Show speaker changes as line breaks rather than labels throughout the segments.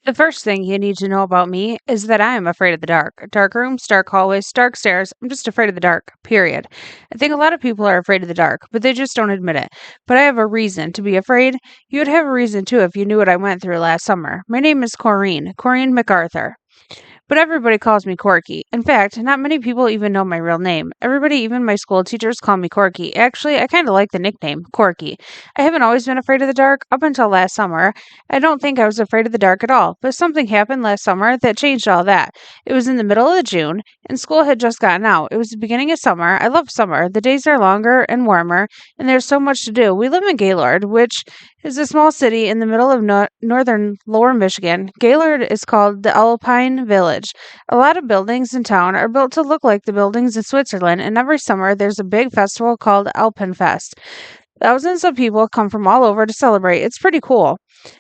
The first thing you need to know about me is that I am afraid of the dark. Dark rooms, dark hallways, dark stairs. I'm just afraid of the dark, period. I think a lot of people are afraid of the dark, but they just don't admit it. But I have a reason to be afraid. You would have a reason too if you knew what I went through last summer. My name is Corrine MacArthur. But everybody calls me Corky. In fact, not many people even know my real name. Everybody, even my school teachers, call me Corky. Actually, I kind of like the nickname, Corky. I haven't always been afraid of the dark up until last summer. I don't think I was afraid of the dark at all, but something happened last summer that changed all that. It was in the middle of June, and school had just gotten out. It was the beginning of summer. I love summer. The days are longer and warmer, and there's so much to do. We live in Gaylord, which is a small city in the middle of northern lower Michigan. Gaylord is called the Alpine Village. A lot of buildings in town are built to look like the buildings in Switzerland, and every summer there's a big festival called Alpenfest. Thousands of people come from all over to celebrate. It's pretty cool.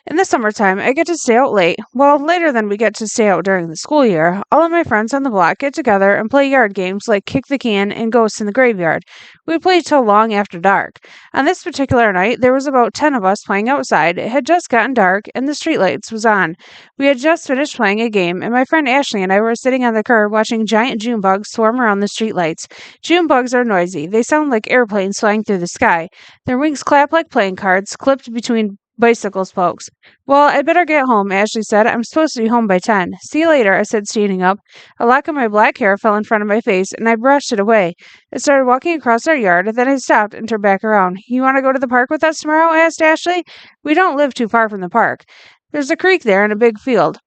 In the summertime, I get to stay out late. Well, later than we get to stay out during the school year. All of my friends on the block get together and play yard games like kick the can and ghosts in the graveyard. We play till long after dark. On this particular night, there was about 10 of us playing outside. It had just gotten dark and the streetlights was on. We had just finished playing a game, and my friend Ashley and I were sitting on the curb watching giant June bugs swarm around the streetlights. June bugs are noisy. They sound like airplanes flying through the sky. Their wings clap like playing cards, clipped between bicycle spokes. Well, I'd better get home, Ashley said. I'm supposed to be home by 10. See you later, I said, standing up. A lock of my black hair fell in front of my face, and I brushed it away. I started walking across our yard, then I stopped and turned back around. You want to go to the park with us tomorrow? Asked Ashley. We don't live too far from the park. There's a creek there and a big field.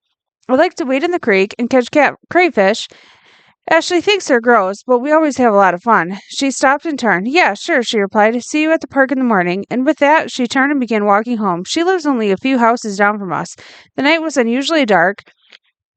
I like to wade in the creek and catch crayfish. Ashley thinks they're gross, but we always have a lot of fun. She stopped and turned. Yeah, sure, she replied. See you at the park in the morning. And with that, she turned and began walking home. She lives only a few houses down from us. The night was unusually dark.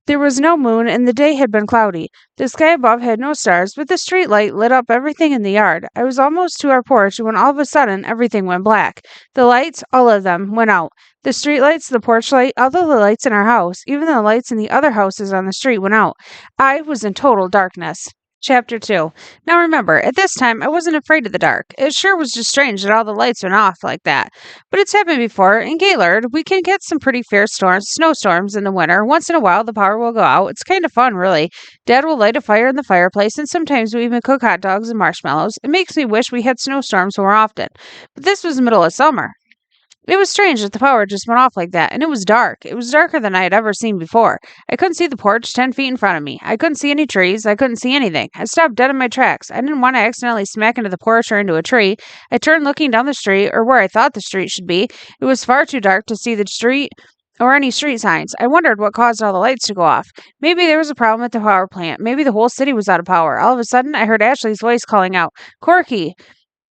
There was no moon, and the day had been cloudy. The sky above had no stars, but the street light lit up everything in the yard. I was almost to our porch when all of a sudden everything went black. The lights, all of them, went out. The street lights, the porch light, all of the lights in our house, even the lights in the other houses on the street went out. I was in total darkness. Chapter 2. Now remember, at this time, I wasn't afraid of the dark. It sure was just strange that all the lights went off like that. But it's happened before. In Gaylord, we can get some pretty fierce snowstorms in the winter. Once in a while, the power will go out. It's kind of fun, really. Dad will light a fire in the fireplace, and sometimes we even cook hot dogs and marshmallows. It makes me wish we had snowstorms more often. But this was the middle of summer. It was strange that the power just went off like that, and it was dark. It was darker than I had ever seen before. I couldn't see the porch 10 feet in front of me. I couldn't see any trees. I couldn't see anything. I stopped dead in my tracks. I didn't want to accidentally smack into the porch or into a tree. I turned looking down the street, or where I thought the street should be. It was far too dark to see the street or any street signs. I wondered what caused all the lights to go off. Maybe there was a problem at the power plant. Maybe the whole city was out of power. All of a sudden, I heard Ashley's voice calling out, "Corky!"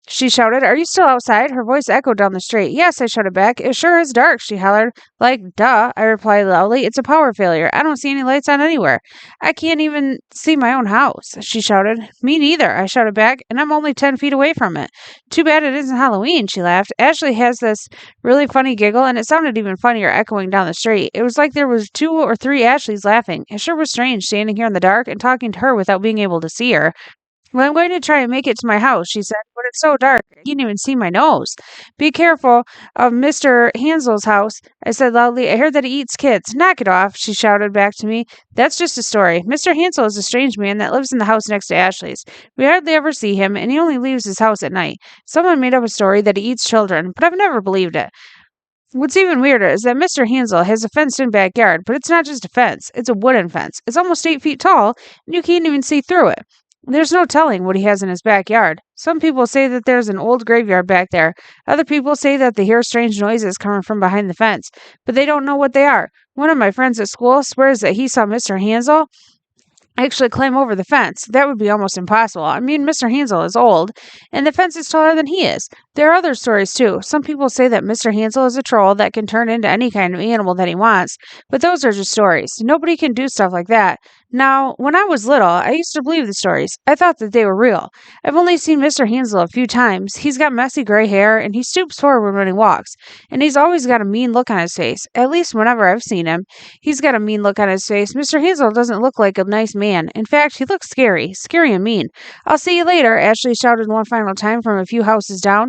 She shouted, "Are you still outside?" Her voice echoed down the street. "Yes," I shouted back. "It sure is dark," she hollered. Like, duh, I replied loudly. "It's a power failure. I don't see any lights on anywhere. I can't even see my own house," she shouted. "Me neither," I shouted back, "and I'm only 10 feet away from it." "Too bad it isn't Halloween," she laughed. Ashley has this really funny giggle, and it sounded even funnier echoing down the street. It was like there was 2 or 3 Ashleys laughing. It sure was strange standing here in the dark and talking to her without being able to see her. "Well, I'm going to try and make it to my house," she said, "but it's so dark, I can't even see my nose." "Be careful of Mr. Hansel's house," I said loudly. "I heard that he eats kids." "Knock it off," she shouted back to me. "That's just a story. Mr. Hansel is a strange man that lives in the house next to Ashley's. We hardly ever see him, and he only leaves his house at night. Someone made up a story that he eats children, but I've never believed it. What's even weirder is that Mr. Hansel has a fenced-in backyard, but it's not just a fence. It's a wooden fence. It's almost 8 feet tall, and you can't even see through it. There's no telling what he has in his backyard. Some people say that there's an old graveyard back there. Other people say that they hear strange noises coming from behind the fence, but they don't know what they are. One of my friends at school swears that he saw Mr. Hansel actually climb over the fence. That would be almost impossible. I mean, Mr. Hansel is old, and the fence is taller than he is. There are other stories, too. Some people say that Mr. Hansel is a troll that can turn into any kind of animal that he wants, but those are just stories. Nobody can do stuff like that. Now, when I was little, I used to believe the stories. I thought that they were real. I've only seen Mr. Hansel a few times. He's got messy gray hair, and he stoops forward when he walks. And he's always got a mean look on his face. At least whenever I've seen him, he's got a mean look on his face. Mr. Hansel doesn't look like a nice man. In fact, he looks scary and mean. "I'll see you later," Ashley shouted one final time from a few houses down.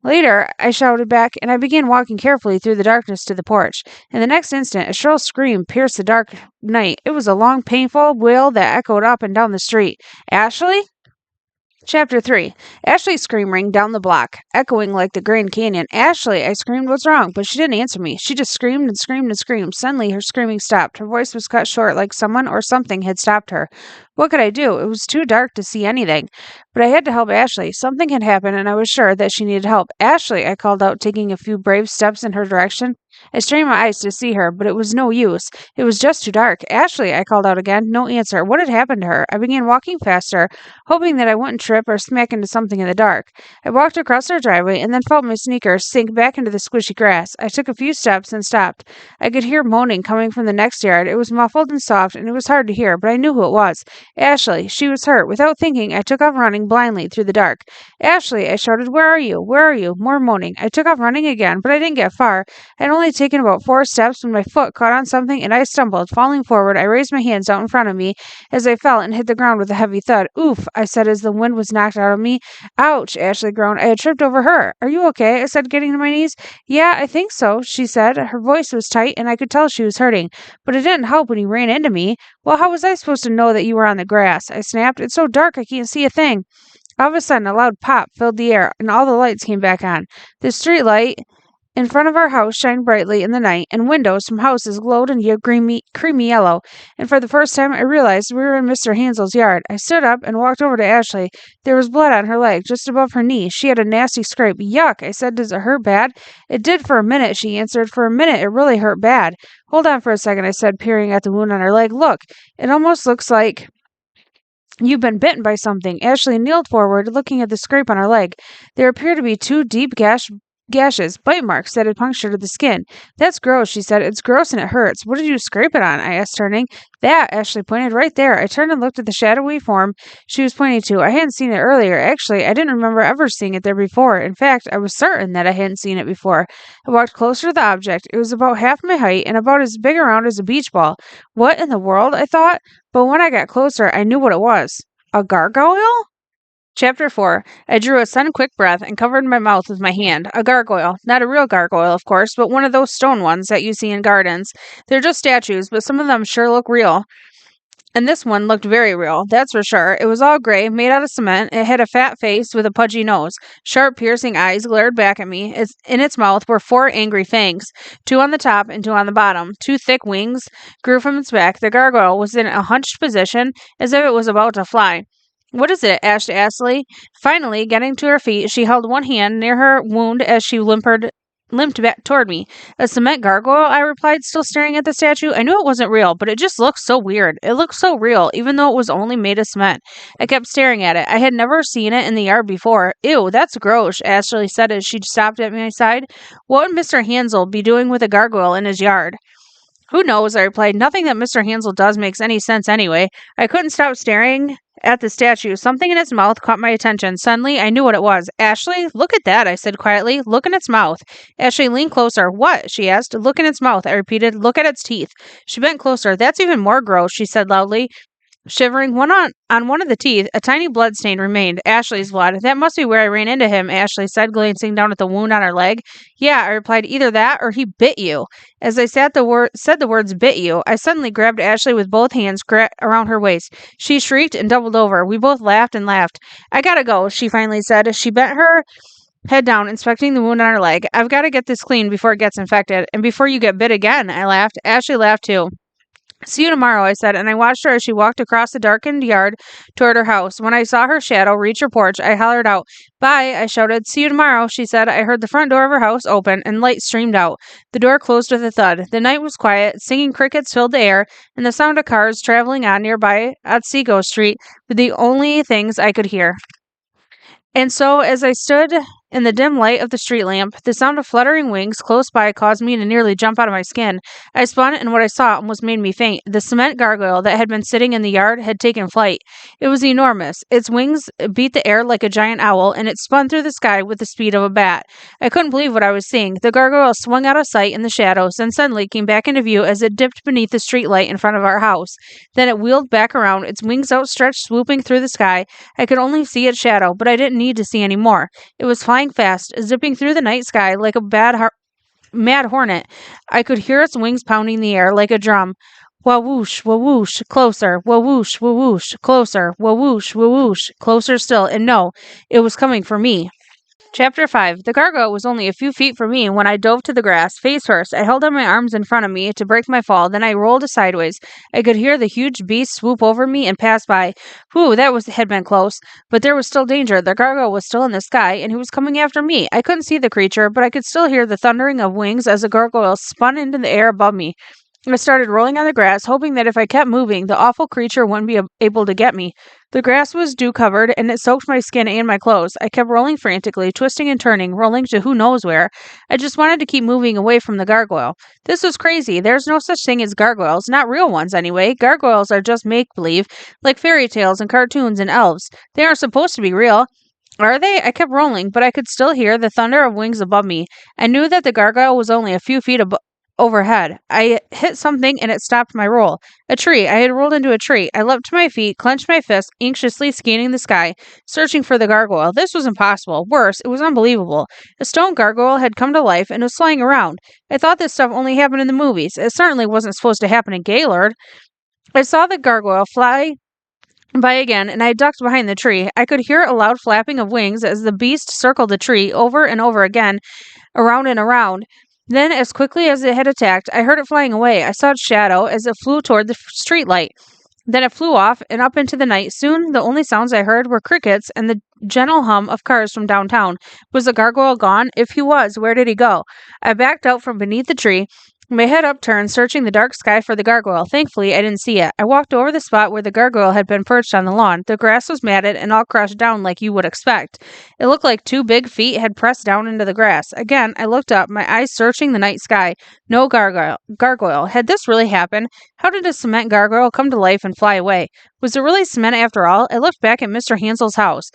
Later, I shouted back, and I began walking carefully through the darkness to the porch. In the next instant, a shrill scream pierced the dark night. It was a long, painful wail that echoed up and down the street. Ashley? Chapter 3. Ashley's scream rang down the block, echoing like the Grand Canyon. Ashley, I screamed, what's wrong? But she didn't answer me. She just screamed and screamed and screamed. Suddenly, her screaming stopped. Her voice was cut short like someone or something had stopped her. What could I do? It was too dark to see anything. But I had to help Ashley. Something had happened, and I was sure that she needed help. Ashley, I called out, taking a few brave steps in her direction. I strained my eyes to see her, but it was no use. It was just too dark. Ashley, I called out again. No answer. What had happened to her? I began walking faster, hoping that I wouldn't trip or smack into something in the dark. I walked across our driveway and then felt my sneakers sink back into the squishy grass. I took a few steps and stopped. I could hear moaning coming from the next yard. It was muffled and soft, and it was hard to hear, but I knew who it was. Ashley. She was hurt. Without thinking, I took off running blindly through the dark. Ashley, I shouted, where are you? Where are you? More moaning. I took off running again, but I didn't get far. I had only taken about 4 steps when my foot caught on something and I stumbled. Falling forward, I raised my hands out in front of me as I fell and hit the ground with a heavy thud. Oof, I said as the wind was knocked out of me. Ouch, Ashley groaned. I had tripped over her. Are you okay? I said, getting to my knees. Yeah, I think so, she said. Her voice was tight and I could tell she was hurting. But it didn't help when you ran into me. Well, how was I supposed to know that you were on the grass? I snapped. It's so dark I can't see a thing. All of a sudden, a loud pop filled the air, and all the lights came back on. The street light in front of our house shined brightly in the night, and windows from houses glowed in creamy yellow. And for the first time, I realized we were in Mr. Hansel's yard. I stood up and walked over to Ashley. There was blood on her leg, just above her knee. She had a nasty scrape. Yuck, I said. Does it hurt bad? It did for a minute, she answered. For a minute, it really hurt bad. Hold on for a second, I said, peering at the wound on her leg. Look, it almost looks like you've been bitten by something. Ashley kneeled forward, looking at the scrape on her leg. There appeared to be 2 deep gashes, bite marks that had punctured the skin. That's gross, she said. It's gross and it hurts. What did you scrape it on? I asked, turning. That, Ashley pointed, right there. I turned and looked at the shadowy form she was pointing to. I hadn't seen it earlier. Actually, I didn't remember ever seeing it there before. In fact, I was certain that I hadn't seen it before. I walked closer to the object. It was about half my height and about as big around as a beach ball. What in the world? I thought. But when I got closer, I knew what it was. A gargoyle? Chapter 4. I drew a sudden quick breath and covered my mouth with my hand. A gargoyle. Not a real gargoyle, of course, but one of those stone ones that you see in gardens. They're just statues, but some of them sure look real. And this one looked very real, that's for sure. It was all gray, made out of cement. It had a fat face with a pudgy nose. Sharp, piercing eyes glared back at me. In its mouth were 4 angry fangs, 2 on the top and 2 on the bottom. 2 thick wings grew from its back. The gargoyle was in a hunched position, as if it was about to fly. What is it? Asked Ashley. Finally, getting to her feet, she held one hand near her wound as she limped back toward me. A cement gargoyle, I replied, still staring at the statue. I knew it wasn't real, but it just looked so weird. It looked so real, even though it was only made of cement. I kept staring at it. I had never seen it in the yard before. Ew, that's gross, Ashley said as she stopped at my side. What would Mr. Hansel be doing with a gargoyle in his yard? Who knows, I replied. Nothing that Mr. Hansel does makes any sense anyway. I couldn't stop staring at the statue. Something in its mouth caught my attention. Suddenly, I knew what it was. Ashley, look at that, I said quietly. Look in its mouth. Ashley leaned closer. What? She asked. Look in its mouth, I repeated. Look at its teeth. She bent closer. That's even more gross, she said loudly. Shivering, on one of the teeth, a tiny blood stain remained. Ashley's blood. That must be where I ran into him, Ashley said, glancing down at the wound on her leg. Yeah, I replied, either that or he bit you. As I said the words bit you, I suddenly grabbed Ashley with both hands around her waist. She shrieked and doubled over. We both laughed and laughed. I gotta go, she finally said. She bent her head down, inspecting the wound on her leg. I've got to get this clean before it gets infected. And before you get bit again, I laughed. Ashley laughed too. See you tomorrow, I said, and I watched her as she walked across the darkened yard toward her house. When I saw her shadow reach her porch, I hollered out, Bye, I shouted. See you tomorrow, she said. I heard the front door of her house open, and light streamed out. The door closed with a thud. The night was quiet. Singing crickets filled the air, and the sound of cars traveling on nearby Otsego Street were the only things I could hear. And so, as I stood in the dim light of the street lamp, the sound of fluttering wings close by caused me to nearly jump out of my skin. I spun, and what I saw almost made me faint. The cement gargoyle that had been sitting in the yard had taken flight. It was enormous. Its wings beat the air like a giant owl, and it spun through the sky with the speed of a bat. I couldn't believe what I was seeing. The gargoyle swung out of sight in the shadows, and suddenly came back into view as it dipped beneath the street light in front of our house. Then it wheeled back around, its wings outstretched, swooping through the sky. I could only see its shadow, but I didn't need to see any more. It was flying flying fast, zipping through the night sky like a mad hornet. I could hear its wings pounding the air like a drum. Wah whoosh, closer, wah whoosh, closer, wah whoosh, closer still, and no, it was coming for me. Chapter 5. The gargoyle was only a few feet from me when I dove to the grass, face first. I held out my arms in front of me to break my fall, then I rolled sideways. I could hear the huge beast swoop over me and pass by. Whew, had been close. But there was still danger. The gargoyle was still in the sky, and he was coming after me. I couldn't see the creature, but I could still hear the thundering of wings as the gargoyle spun into the air above me. I started rolling on the grass, hoping that if I kept moving, the awful creature wouldn't be able to get me. The grass was dew-covered, and it soaked my skin and my clothes. I kept rolling frantically, twisting and turning, rolling to who knows where. I just wanted to keep moving away from the gargoyle. This was crazy. There's no such thing as gargoyles, not real ones anyway. Gargoyles are just make-believe, like fairy tales and cartoons and elves. They aren't supposed to be real. Are they? I kept rolling, but I could still hear the thunder of wings above me. I knew that the gargoyle was only a few feet overhead. I hit something and it stopped my roll. A tree. I had rolled into a tree. I leapt to my feet, clenched my fist, anxiously scanning the sky, searching for the gargoyle. This was impossible. Worse, it was unbelievable. A stone gargoyle had come to life and was flying around. I thought this stuff only happened in the movies. It certainly wasn't supposed to happen in Gaylord. I saw the gargoyle fly by again, and I ducked behind the tree. I could hear a loud flapping of wings as the beast circled the tree over and over again, around and around. Then, as quickly as it had attacked, I heard it flying away. I saw its shadow as it flew toward the streetlight. Then it flew off and up into the night. Soon, the only sounds I heard were crickets and the gentle hum of cars from downtown. Was the gargoyle gone? If he was, where did he go? I backed out from beneath the tree, my head upturned, searching the dark sky for the gargoyle. Thankfully, I didn't see it. I walked over the spot where the gargoyle had been perched on the lawn. The grass was matted and all crushed down like you would expect. It looked like two big feet had pressed down into the grass. Again, I looked up, my eyes searching the night sky. No gargoyle. Had this really happened? How did a cement gargoyle come to life and fly away? Was it really cement after all? I looked back at Mr. Hansel's house.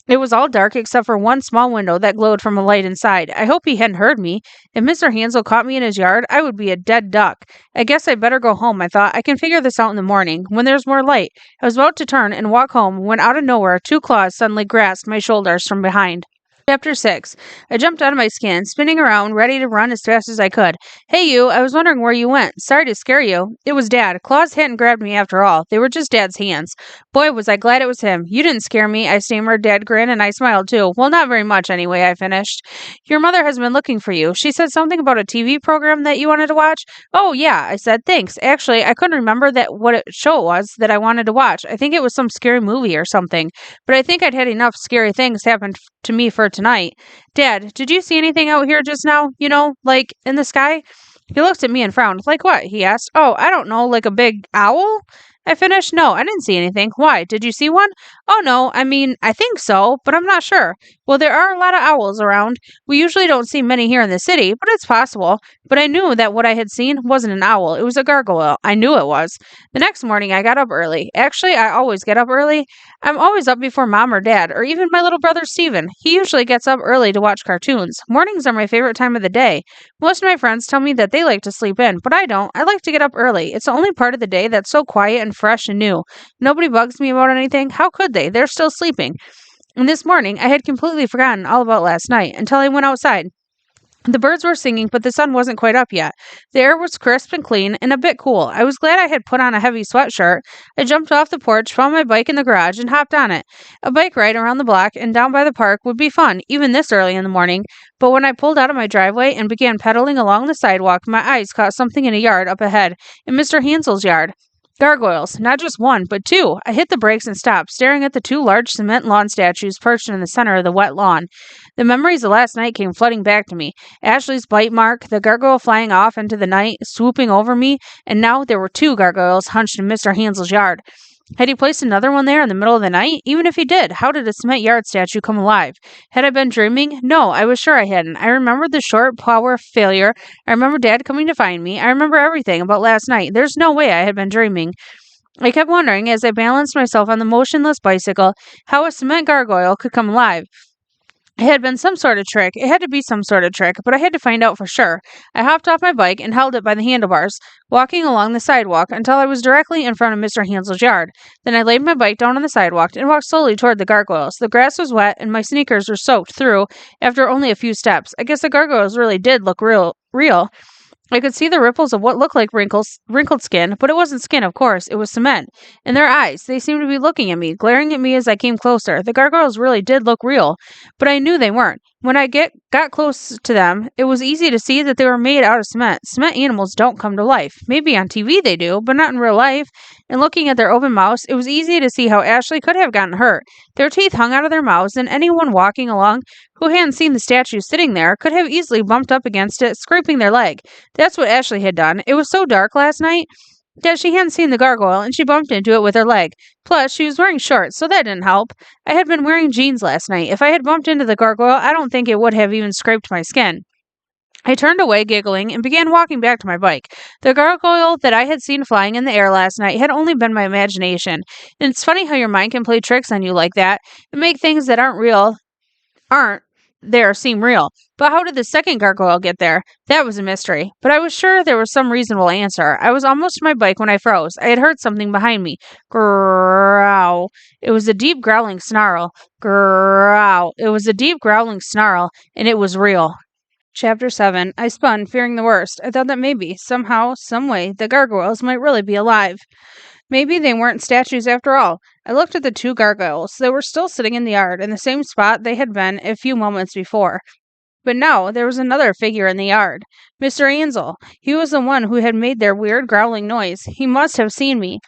It was all dark except for one small window that glowed from a light inside. I hope he hadn't heard me. If Mr. Hansel caught me in his yard, I would be a dead duck. I guess I'd better go home, I thought. I can figure this out in the morning, when there's more light. I was about to turn and walk home when out of nowhere, two claws suddenly grasped my shoulders from behind. Chapter 6. I jumped out of my skin, spinning around, ready to run as fast as I could. Hey, you, I was wondering where you went. Sorry to scare you. It was Dad. Claws hadn't grabbed me after all. They were just Dad's hands. Boy, was I glad it was him. You didn't scare me, I stammered. Dad grinned, and I smiled too. Well, not very much anyway, I finished. Your mother has been looking for you. She said something about a TV program that you wanted to watch. Oh, yeah, I said. Thanks. Actually, I couldn't remember what show it was that I wanted to watch. I think it was some scary movie or something. But I think I'd had enough scary things happen to me for tonight. Dad, did you see anything out here just now? You know, like in the sky? He looked at me and frowned. Like what? He asked. Oh, I don't know, like a big owl? I finished. No, I didn't see anything. Why? Did you see one? Oh, no, I mean, I think so, but I'm not sure. Well, there are a lot of owls around. We usually don't see many here in the city, but it's possible. But I knew that what I had seen wasn't an owl. It was a gargoyle. I knew it was. The next morning, I got up early. Actually, I always get up early. I'm always up before Mom or Dad, or even my little brother Steven. He usually gets up early to watch cartoons. Mornings are my favorite time of the day. Most of my friends tell me that they like to sleep in, but I don't. I like to get up early. It's the only part of the day that's so quiet and fresh and new. Nobody bugs me about anything. How could they? They're still sleeping. And this morning, I had completely forgotten all about last night until I went outside. The birds were singing, but the sun wasn't quite up yet. The air was crisp and clean and a bit cool. I was glad I had put on a heavy sweatshirt. I jumped off the porch, found my bike in the garage, and hopped on it. A bike ride around the block and down by the park would be fun, even this early in the morning. But when I pulled out of my driveway and began pedaling along the sidewalk, my eyes caught something in a yard up ahead, in Mr. Hansel's yard. Gargoyles, not just one, but two. I hit the brakes and stopped, staring at the two large cement lawn statues perched in the center of the wet lawn. The memories of last night came flooding back to me. Ashley's bite mark, the gargoyle flying off into the night, swooping over me, and now there were two gargoyles hunched in Mr. Hansel's yard. Had he placed another one there in the middle of the night? Even if he did, how did a cement yard statue come alive? Had I been dreaming? No, I was sure I hadn't. I remembered the short power failure. I remember Dad coming to find me. I remember everything about last night. There's no way I had been dreaming. I kept wondering, as I balanced myself on the motionless bicycle, how a cement gargoyle could come alive. It had been some sort of trick. It had to be some sort of trick, but I had to find out for sure. I hopped off my bike and held it by the handlebars, walking along the sidewalk until I was directly in front of Mr. Hansel's yard. Then I laid my bike down on the sidewalk and walked slowly toward the gargoyles. The grass was wet and my sneakers were soaked through after only a few steps. I guess the gargoyles really did look real. I could see the ripples of what looked like wrinkled skin, but it wasn't skin, of course. It was cement. And their eyes, they seemed to be looking at me, glaring at me as I came closer. The gargoyles really did look real, but I knew they weren't. When I got close to them, it was easy to see that they were made out of cement. Cement animals don't come to life. Maybe on TV they do, but not in real life. And looking at their open mouths, it was easy to see how Ashley could have gotten hurt. Their teeth hung out of their mouths, and anyone walking along who hadn't seen the statue sitting there could have easily bumped up against it, scraping their leg. That's what Ashley had done. It was so dark last night that she hadn't seen the gargoyle, and she bumped into it with her leg. Plus, she was wearing shorts, so that didn't help. I had been wearing jeans last night. If I had bumped into the gargoyle, I don't think it would have even scraped my skin. I turned away, giggling, and began walking back to my bike. The gargoyle that I had seen flying in the air last night had only been my imagination. And it's funny how your mind can play tricks on you like that and make things that aren't there seem real. But how did the second gargoyle get there? That was a mystery. But I was sure there was some reasonable answer. I was almost to my bike when I froze. I had heard something behind me. Growl. It was a deep growling snarl. Growl. It was a deep growling snarl, and it was real. Chapter 7. I spun, fearing the worst. I thought that maybe, somehow, some way, the gargoyles might really be alive. Maybe they weren't statues after all. I looked at the two gargoyles. They were still sitting in the yard, in the same spot they had been a few moments before. But now there was another figure in the yard. Mr. Ansel. He was the one who had made their weird growling noise. He must have seen me.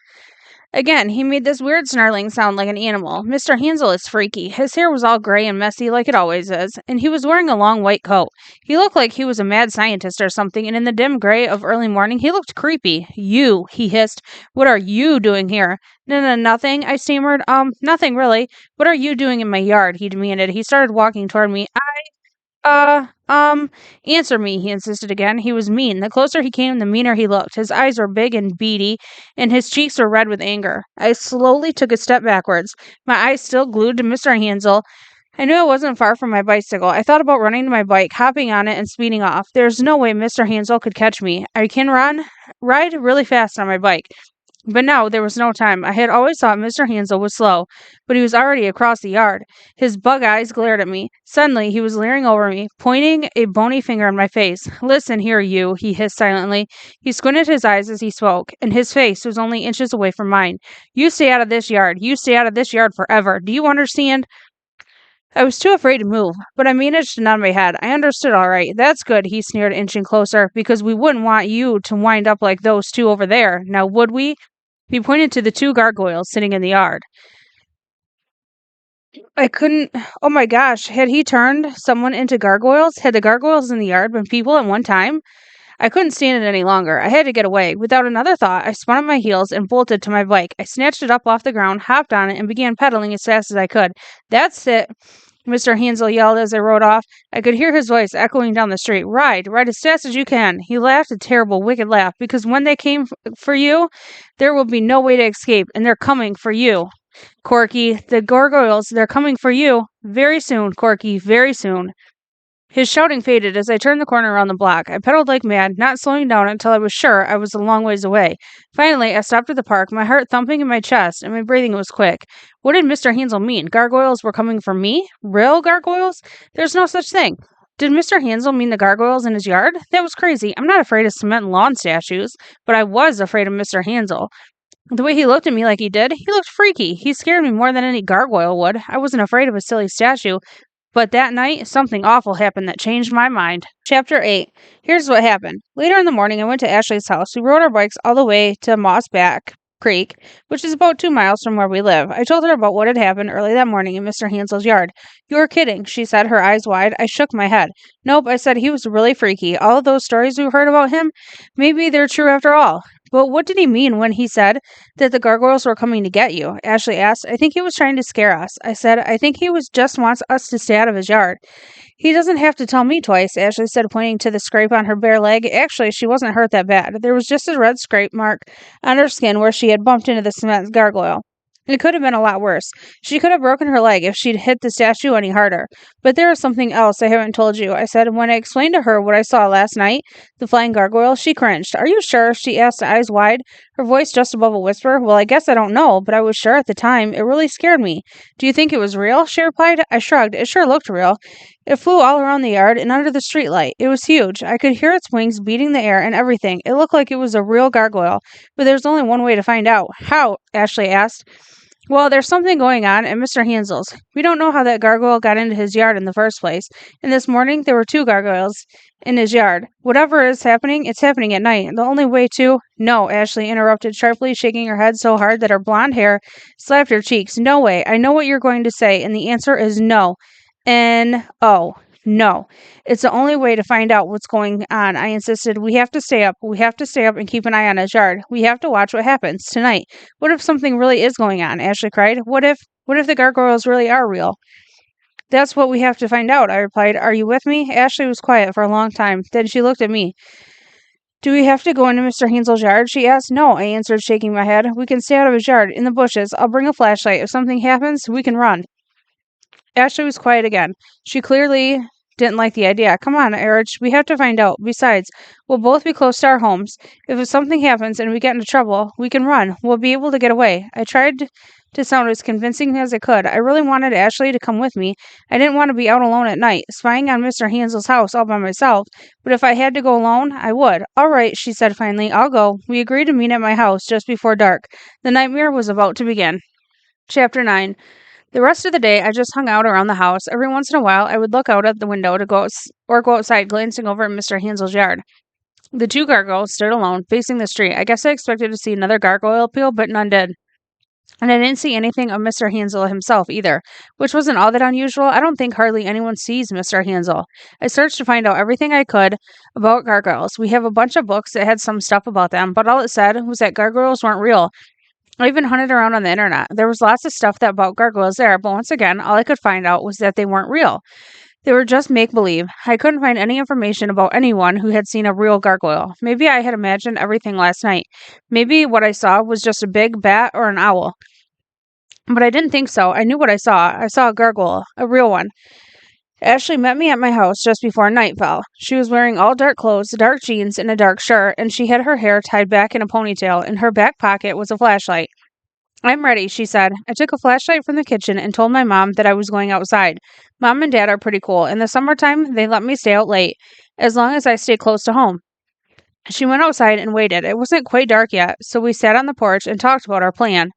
Again, he made this weird snarling sound like an animal. Mr. Hansel is freaky. His hair was all gray and messy like it always is, and he was wearing a long white coat. He looked like he was a mad scientist or something, and in the dim gray of early morning, he looked creepy. You, he hissed. What are you doing here? No, nothing, I stammered. Nothing really. What are you doing in my yard? He demanded. He started walking toward me. Answer me, he insisted again. He was mean. The closer he came, the meaner he looked. His eyes were big and beady, and his cheeks were red with anger. I slowly took a step backwards, my eyes still glued to Mr. Hansel. I knew I wasn't far from my bicycle. I thought about running to my bike, hopping on it, and speeding off. There's no way Mr. Hansel could catch me. I can ride really fast on my bike. But now there was no time. I had always thought Mr. Hansel was slow, but he was already across the yard. His bug eyes glared at me. Suddenly, he was leering over me, pointing a bony finger in my face. Listen here, you, he hissed silently. He squinted his eyes as he spoke, and his face was only inches away from mine. You stay out of this yard. You stay out of this yard forever. Do you understand? I was too afraid to move, but I managed to nod my head. I understood all right. That's good, he sneered, inching closer, because we wouldn't want you to wind up like those two over there. Now, would we? He pointed to the two gargoyles sitting in the yard. I couldn't. Oh my gosh, had he turned someone into gargoyles? Had the gargoyles in the yard been people at one time? I couldn't stand it any longer. I had to get away. Without another thought, I spun on my heels and bolted to my bike. I snatched it up off the ground, hopped on it, and began pedaling as fast as I could. That's it, Mr. Hansel yelled as I rode off. I could hear his voice echoing down the street. Ride as fast as you can. He laughed a terrible, wicked laugh, because when they came for you, there will be no way to escape, and they're coming for you. Corky, the gargoyles, they're coming for you. Very soon, Corky, very soon. His shouting faded as I turned the corner around the block. I pedaled like mad, not slowing down until I was sure I was a long ways away. Finally, I stopped at the park, my heart thumping in my chest, and my breathing was quick. What did Mr. Hansel mean? Gargoyles were coming for me? Real gargoyles? There's no such thing. Did Mr. Hansel mean the gargoyles in his yard? That was crazy. I'm not afraid of cement lawn statues, but I was afraid of Mr. Hansel. The way he looked at me like he did, he looked freaky. He scared me more than any gargoyle would. I wasn't afraid of a silly statue. But that night, something awful happened that changed my mind. Chapter 8. Here's what happened. Later in the morning, I went to Ashley's house. We rode our bikes all the way to Mossback Creek, which is about 2 miles from where we live. I told her about what had happened early that morning in Mr. Hansel's yard. You were kidding, she said, her eyes wide. I shook my head. Nope, I said he was really freaky. All of those stories we've heard about him, maybe they're true after all. But what did he mean when he said that the gargoyles were coming to get you? Ashley asked. I think he was trying to scare us. I said, I think he just wants us to stay out of his yard. He doesn't have to tell me twice, Ashley said, pointing to the scrape on her bare leg. Actually, she wasn't hurt that bad. There was just a red scrape mark on her skin where she had bumped into the cement gargoyle. It could have been a lot worse. She could have broken her leg if she'd hit the statue any harder. But there is something else I haven't told you, I said. When I explained to her what I saw last night, the flying gargoyle, she cringed. Are you sure? She asked, eyes wide, her voice just above a whisper. Well, I guess I don't know, but I was sure at the time. It really scared me. Do you think it was real? She replied. I shrugged. It sure looked real. It flew all around the yard and under the streetlight. It was huge. I could hear its wings beating the air and everything. It looked like it was a real gargoyle. But there's only one way to find out. How? Ashley asked. Well, there's something going on at Mr. Hansel's. We don't know how that gargoyle got into his yard in the first place. And this morning, there were 2 gargoyles in his yard. Whatever is happening, it's happening at night. The only way to... No, Ashley interrupted sharply, shaking her head so hard that her blonde hair slapped her cheeks. No way. I know what you're going to say, and the answer is no. N-O. No. It's the only way to find out what's going on, I insisted. We have to stay up. We have to stay up and keep an eye on his yard. We have to watch what happens tonight. What if something really is going on? Ashley cried. What if the gargoyles really are real? That's what we have to find out, I replied. Are you with me? Ashley was quiet for a long time. Then she looked at me. Do we have to go into Mr. Hansel's yard? She asked. No, I answered, shaking my head. We can stay out of his yard, in the bushes. I'll bring a flashlight. If something happens, we can run. Ashley was quiet again. She clearly didn't like the idea. Come on, I urged. We have to find out. Besides, we'll both be close to our homes. If something happens and we get into trouble, we can run. We'll be able to get away. I tried to sound as convincing as I could. I really wanted Ashley to come with me. I didn't want to be out alone at night, spying on Mr. Hansel's house all by myself. But if I had to go alone, I would. All right, she said finally. I'll go. We agreed to meet at my house just before dark. The nightmare was about to begin. Chapter 9. The rest of the day, I just hung out around the house. Every once in a while, I would look out at the window to go outside, glancing over at Mr. Hansel's yard. The 2 gargoyles stood alone, facing the street. I guess I expected to see another gargoyle appeal, but none did. And I didn't see anything of Mr. Hansel himself either, which wasn't all that unusual. I don't think hardly anyone sees Mr. Hansel. I searched to find out everything I could about gargoyles. We have a bunch of books that had some stuff about them, but all it said was that gargoyles weren't real. I even hunted around on the internet. There was lots of stuff about gargoyles there, but once again, all I could find out was that they weren't real. They were just make-believe. I couldn't find any information about anyone who had seen a real gargoyle. Maybe I had imagined everything last night. Maybe what I saw was just a big bat or an owl. But I didn't think so. I knew what I saw. I saw a gargoyle, a real one. Ashley met me at my house just before night fell. She was wearing all dark clothes, dark jeans, and a dark shirt, and she had her hair tied back in a ponytail. In her back pocket was a flashlight. I'm ready, she said. I took a flashlight from the kitchen and told my mom that I was going outside. Mom and Dad are pretty cool. In the summertime, they let me stay out late, as long as I stay close to home. She went outside and waited. It wasn't quite dark yet, so we sat on the porch and talked about our plan.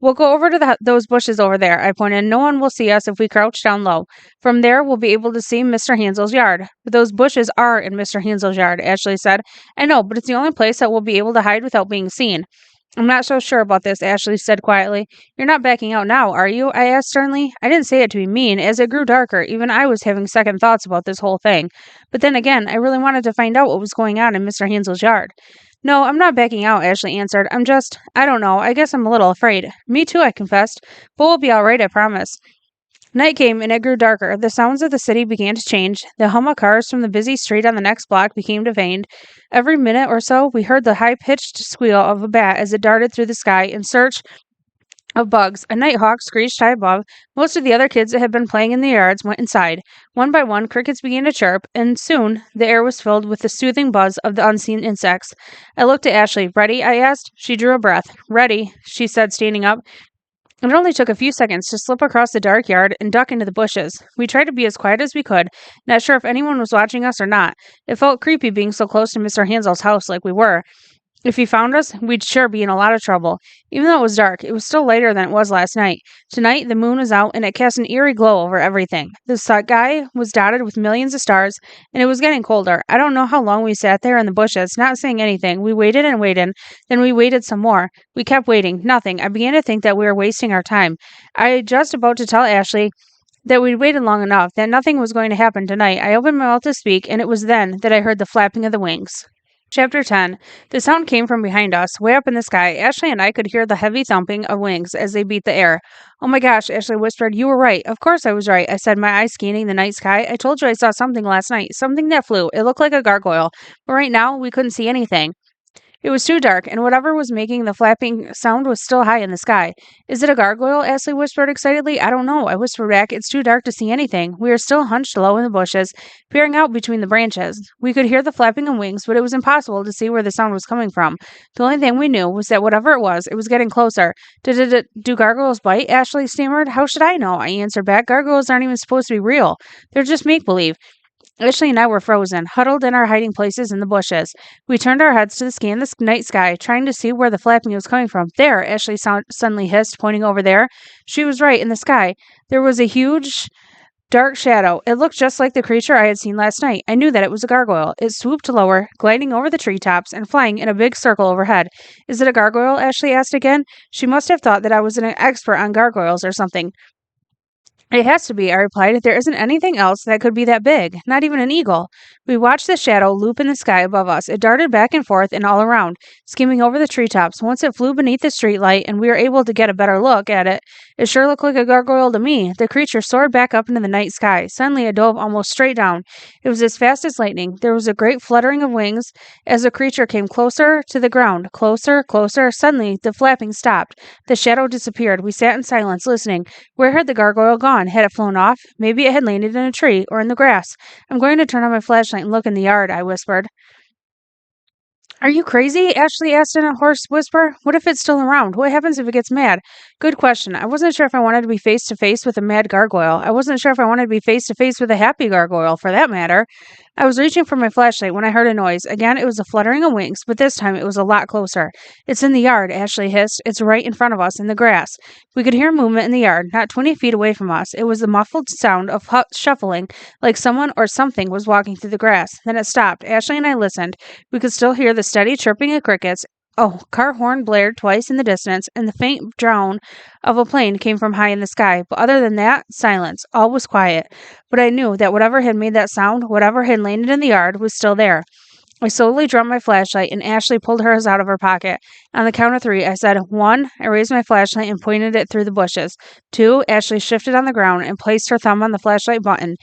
We'll go over to those bushes over there, I pointed. No one will see us if we crouch down low. From there, we'll be able to see Mr. Hansel's yard. But those bushes are in Mr. Hansel's yard, Ashley said. I know, but it's the only place that we'll be able to hide without being seen. I'm not so sure about this, Ashley said quietly. You're not backing out now, are you? I asked sternly. I didn't say it to be mean. As it grew darker, even I was having second thoughts about this whole thing. But then again, I really wanted to find out what was going on in Mr. Hansel's yard. No, I'm not backing out, Ashley answered. I don't know. I guess I'm a little afraid. Me too, I confessed. But we'll be all right, I promise. Night came and it grew darker. The sounds of the city began to change. The hum of cars from the busy street on the next block became deafened. Every minute or so, we heard the high-pitched squeal of a bat as it darted through the sky in search of bugs. A nighthawk screeched high above. Most of the other kids that had been playing in the yards went inside. One by one, crickets began to chirp, and soon the air was filled with the soothing buzz of the unseen insects. I looked at Ashley. Ready? I asked. She drew a breath. Ready, she said, standing up. It only took a few seconds to slip across the dark yard and duck into the bushes. We tried to be as quiet as we could, not sure if anyone was watching us or not. It felt creepy being so close to Mr. Hansel's house like we were. If he found us, we'd sure be in a lot of trouble. Even though it was dark, it was still lighter than it was last night. Tonight, the moon was out, and it cast an eerie glow over everything. The sky was dotted with millions of stars, and it was getting colder. I don't know how long we sat there in the bushes, not saying anything. We waited and waited, then we waited some more. We kept waiting. Nothing. I began to think that we were wasting our time. I was just about to tell Ashley that we'd waited long enough, that nothing was going to happen tonight. I opened my mouth to speak, and it was then that I heard the flapping of the wings. Chapter 10. The sound came from behind us, way up in the sky. Ashley and I could hear the heavy thumping of wings as they beat the air. Oh my gosh, Ashley whispered. You were right. Of course I was right, I said, my eyes scanning the night sky. I told you I saw something last night, something that flew. It looked like a gargoyle, but right now we couldn't see anything. It was too dark, and whatever was making the flapping sound was still high in the sky. Is it a gargoyle? Ashley whispered excitedly. I don't know. I whispered back. It's too dark to see anything. We were still hunched low in the bushes, peering out between the branches. We could hear the flapping of wings, but it was impossible to see where the sound was coming from. The only thing we knew was that whatever it was getting closer. Do gargoyles bite? Ashley stammered. How should I know? I answered back. Gargoyles aren't even supposed to be real. They're just make believe. Ashley and I were frozen, huddled in our hiding places in the bushes. We turned our heads to scan the night sky, trying to see where the flapping was coming from. There, Ashley suddenly hissed, pointing over there. She was right, in the sky. There was a huge, dark shadow. It looked just like the creature I had seen last night. I knew that it was a gargoyle. It swooped lower, gliding over the treetops and flying in a big circle overhead. Is it a gargoyle? Ashley asked again. She must have thought that I was an expert on gargoyles or something. It has to be, I replied. There isn't anything else that could be that big, not even an eagle. We watched the shadow loop in the sky above us. It darted back and forth and all around, skimming over the treetops. Once it flew beneath the streetlight and we were able to get a better look at it, it sure looked like a gargoyle to me. The creature soared back up into the night sky. Suddenly it dove almost straight down. It was as fast as lightning. There was a great fluttering of wings as the creature came closer to the ground. Closer, closer. Suddenly the flapping stopped. The shadow disappeared. We sat in silence, listening. Where had the gargoyle gone? Had it flown off? Maybe it had landed in a tree or in the grass. I'm going to turn on my flashlight and look in the yard, I whispered. Are you crazy? Ashley asked in a hoarse whisper. What if it's still around? What happens if it gets mad? Good question. I wasn't sure if I wanted to be face to face with a mad gargoyle. I wasn't sure if I wanted to be face to face with a happy gargoyle, for that matter. I was reaching for my flashlight when I heard a noise. Again, it was a fluttering of wings, but this time it was a lot closer. It's in the yard, Ashley hissed. It's right in front of us, in the grass. We could hear movement in the yard, not 20 feet away from us. It was the muffled sound of shuffling, like someone or something was walking through the grass. Then it stopped. Ashley and I listened. We could still hear the steady chirping of crickets. Oh, car horn blared twice in the distance, and the faint drone of a plane came from high in the sky. But other than that, silence. All was quiet. But I knew that whatever had made that sound, whatever had landed in the yard, was still there. I slowly drummed my flashlight, and Ashley pulled hers out of her pocket. On the count of 3, I said, 1. I raised my flashlight and pointed it through the bushes. 2. Ashley shifted on the ground and placed her thumb on the flashlight button.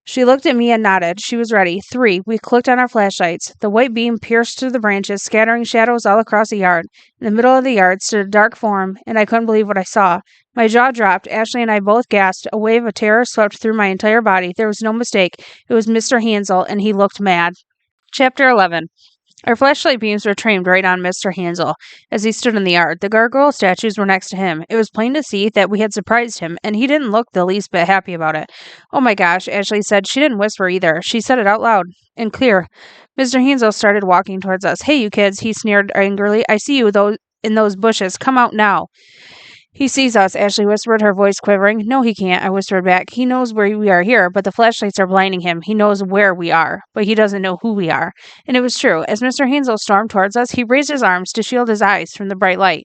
She looked at me and nodded. She was ready. 3. We clicked on our flashlights. The white beam pierced through the branches, scattering shadows all across the yard. In the middle of the yard stood a dark form, and I couldn't believe what I saw. My jaw dropped. Ashley and I both gasped. A wave of terror swept through my entire body. There was no mistake. It was Mr. Hansel, and he looked mad. Chapter 11. Our flashlight beams were trained right on Mr. Hansel as he stood in the yard. The gargoyle statues were next to him. It was plain to see that we had surprised him, and he didn't look the least bit happy about it. Oh my gosh, Ashley said. She didn't whisper either. She said it out loud and clear. Mr. Hansel started walking towards us. Hey, you kids, he sneered angrily. I see you in those bushes. Come out now. He sees us, Ashley whispered, her voice quivering. No, he can't, I whispered back. He knows where we are here, but the flashlights are blinding him. He knows where we are, but he doesn't know who we are. And it was true. As Mr. Hansel stormed towards us, he raised his arms to shield his eyes from the bright light.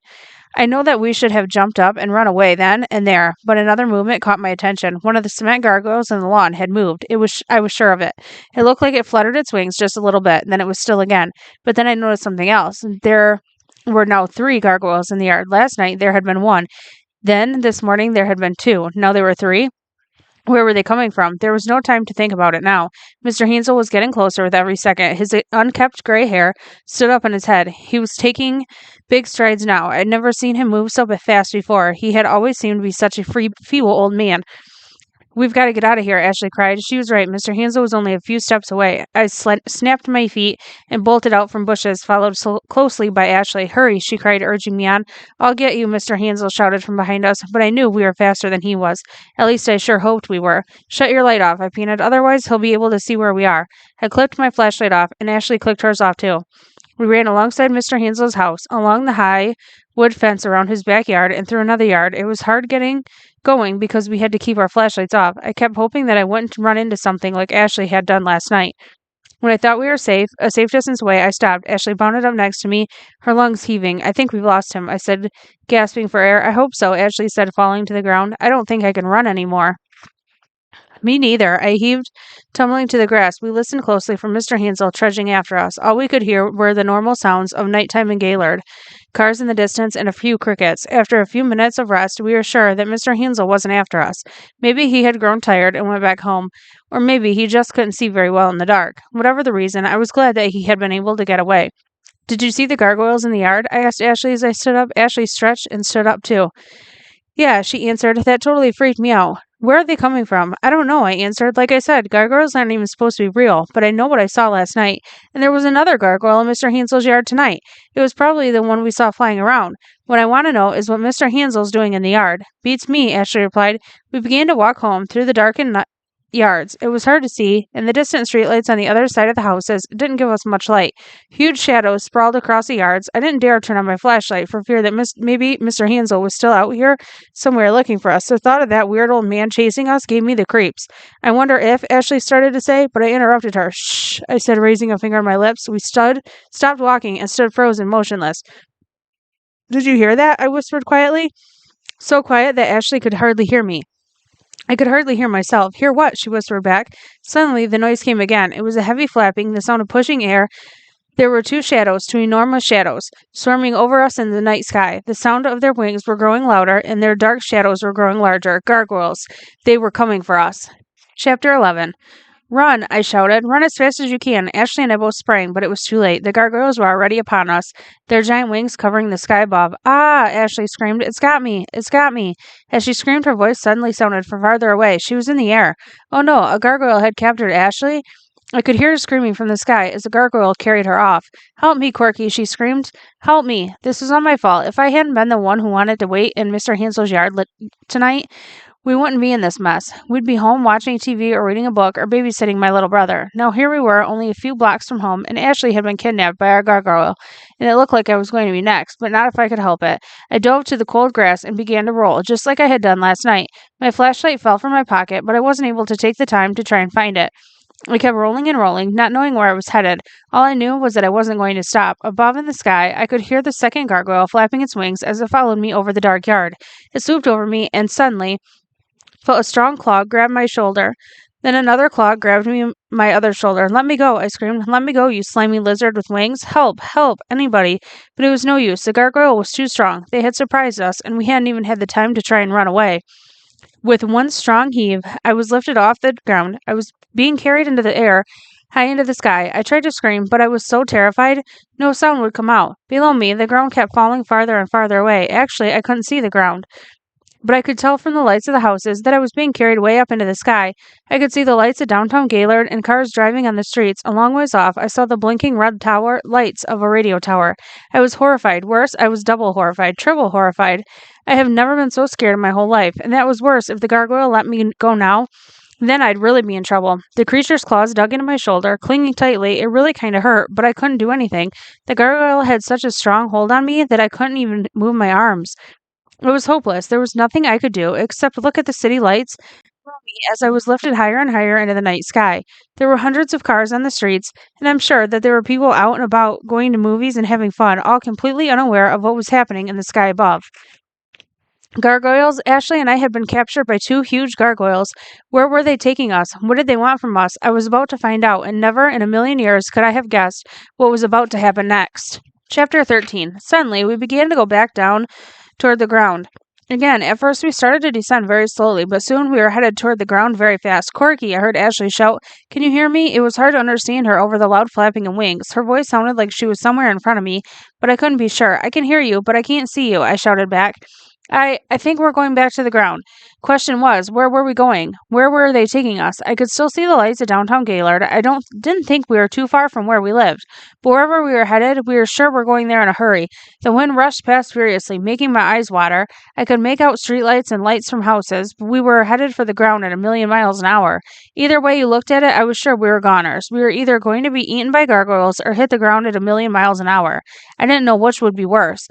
I know that we should have jumped up and run away then and there, but another movement caught my attention. One of the cement gargoyles on the lawn had moved. I was sure of it. It looked like it fluttered its wings just a little bit, then it was still again. But then I noticed something else. There were now 3 gargoyles in the yard. Last night there had been 1. Then, this morning, there had been 2. Now there were 3. Where were they coming from? There was no time to think about it now. Mr. Hansel was getting closer with every second. His unkempt gray hair stood up on his head. He was taking big strides now. I'd never seen him move so fast before. He had always seemed to be such a feeble old man. We've got to get out of here, Ashley cried. She was right. Mr. Hansel was only a few steps away. I snapped my feet and bolted out from bushes, followed closely by Ashley. Hurry, she cried, urging me on. I'll get you, Mr. Hansel shouted from behind us, but I knew we were faster than he was. At least I sure hoped we were. Shut your light off, I panted. Otherwise, he'll be able to see where we are. I clicked my flashlight off, and Ashley clicked hers off too. We ran alongside Mr. Hansel's house, along the high wood fence around his backyard, and through another yard. It was hard getting going because we had to keep our flashlights off. I kept hoping that I wouldn't run into something like Ashley had done last night. When I thought we were safe, a safe distance away, I stopped. Ashley bounded up next to me, her lungs heaving. I think we've lost him, I said, gasping for air. I hope so, Ashley said, falling to the ground. I don't think I can run anymore. Me neither. I heaved, tumbling to the grass. We listened closely for Mr. Hansel trudging after us. All we could hear were the normal sounds of nighttime in Gaylord, cars in the distance, and a few crickets. After a few minutes of rest, we were sure that Mr. Hansel wasn't after us. Maybe he had grown tired and went back home, or maybe he just couldn't see very well in the dark. Whatever the reason, I was glad that he had been able to get away. Did you see the gargoyles in the yard? I asked Ashley as I stood up. Ashley stretched and stood up too. Yeah, she answered. That totally freaked me out. Where are they coming from? I don't know, I answered. Like I said, gargoyles aren't even supposed to be real, but I know what I saw last night. And there was another gargoyle in Mr. Hansel's yard tonight. It was probably the one we saw flying around. What I want to know is what Mr. Hansel's doing in the yard. Beats me, Ashley replied. We began to walk home through the darkened yards. It was hard to see, and the distant streetlights on the other side of the houses didn't give us much light. Huge shadows sprawled across the yards. I didn't dare turn on my flashlight for fear that maybe Mr. Hansel was still out here somewhere looking for us. The thought of that weird old man chasing us gave me the creeps. I wonder if, Ashley started to say, but I interrupted her. Shh, I said, raising a finger on my lips. We stopped walking, and stood frozen, motionless. Did you hear that? I whispered quietly. So quiet that Ashley could hardly hear me. I could hardly hear myself. Hear what? She whispered back. Suddenly, the noise came again. It was a heavy flapping, the sound of pushing air. There were two enormous shadows, swarming over us in the night sky. The sound of their wings were growing louder, and their dark shadows were growing larger. Gargoyles. They were coming for us. Chapter 11. Run, I shouted. Run as fast as you can. Ashley and I both sprang, but it was too late. The gargoyles were already upon us, their giant wings covering the sky above. Ah, Ashley screamed. It's got me. It's got me. As she screamed, her voice suddenly sounded from farther away. She was in the air. Oh no, a gargoyle had captured Ashley. I could hear her screaming from the sky as the gargoyle carried her off. Help me, Corky, she screamed. Help me. This was all my fault. If I hadn't been the one who wanted to wait in Mr. Hansel's yard tonight, we wouldn't be in this mess. We'd be home watching TV or reading a book or babysitting my little brother. Now here we were, only a few blocks from home, and Ashley had been kidnapped by our gargoyle, and it looked like I was going to be next, but not if I could help it. I dove to the cold grass and began to roll, just like I had done last night. My flashlight fell from my pocket, but I wasn't able to take the time to try and find it. I kept rolling and rolling, not knowing where I was headed. All I knew was that I wasn't going to stop. Above in the sky, I could hear the second gargoyle flapping its wings as it followed me over the dark yard. It swooped over me, and suddenly felt a strong claw grab my shoulder. Then another claw grabbed my other shoulder. Let me go, I screamed. Let me go, you slimy lizard with wings. Help, help, anybody. But it was no use. The gargoyle was too strong. They had surprised us, and we hadn't even had the time to try and run away. With one strong heave, I was lifted off the ground. I was being carried into the air, high into the sky. I tried to scream, but I was so terrified, no sound would come out. Below me, the ground kept falling farther and farther away. Actually, I couldn't see the ground, but I could tell from the lights of the houses that I was being carried way up into the sky. I could see the lights of downtown Gaylord and cars driving on the streets. A long ways off, I saw the blinking red tower lights of a radio tower. I was horrified. Worse, I was double horrified, triple horrified. I have never been so scared in my whole life, and that was worse. If the gargoyle let me go now, then I'd really be in trouble. The creature's claws dug into my shoulder, clinging tightly. It really kind of hurt, but I couldn't do anything. The gargoyle had such a strong hold on me that I couldn't even move my arms. It was hopeless. There was nothing I could do except look at the city lights below me as I was lifted higher and higher into the night sky. There were hundreds of cars on the streets, and I'm sure that there were people out and about going to movies and having fun, all completely unaware of what was happening in the sky above. Gargoyles, Ashley and I had been captured by two huge gargoyles. Where were they taking us? What did they want from us? I was about to find out, and never in a million years could I have guessed what was about to happen next. Chapter 13. Suddenly, we began to go back down toward the ground. Again, at first we started to descend very slowly, but soon we were headed toward the ground very fast. Corky, I heard Ashley shout. Can you hear me? It was hard to understand her over the loud flapping and wings. Her voice sounded like she was somewhere in front of me, but I couldn't be sure. I can hear you, but I can't see you, I shouted back. I think we're going back to the ground. Question was, where were we going? Where were they taking us? I could still see the lights of downtown Gaylord. Didn't think we were too far from where we lived. But wherever we were headed, we were sure we're going there in a hurry. The wind rushed past furiously, making my eyes water. I could make out streetlights and lights from houses, but we were headed for the ground at 1,000,000 miles an hour. Either way you looked at it, I was sure we were goners. We were either going to be eaten by gargoyles or hit the ground at 1,000,000 miles an hour. I didn't know which would be worse.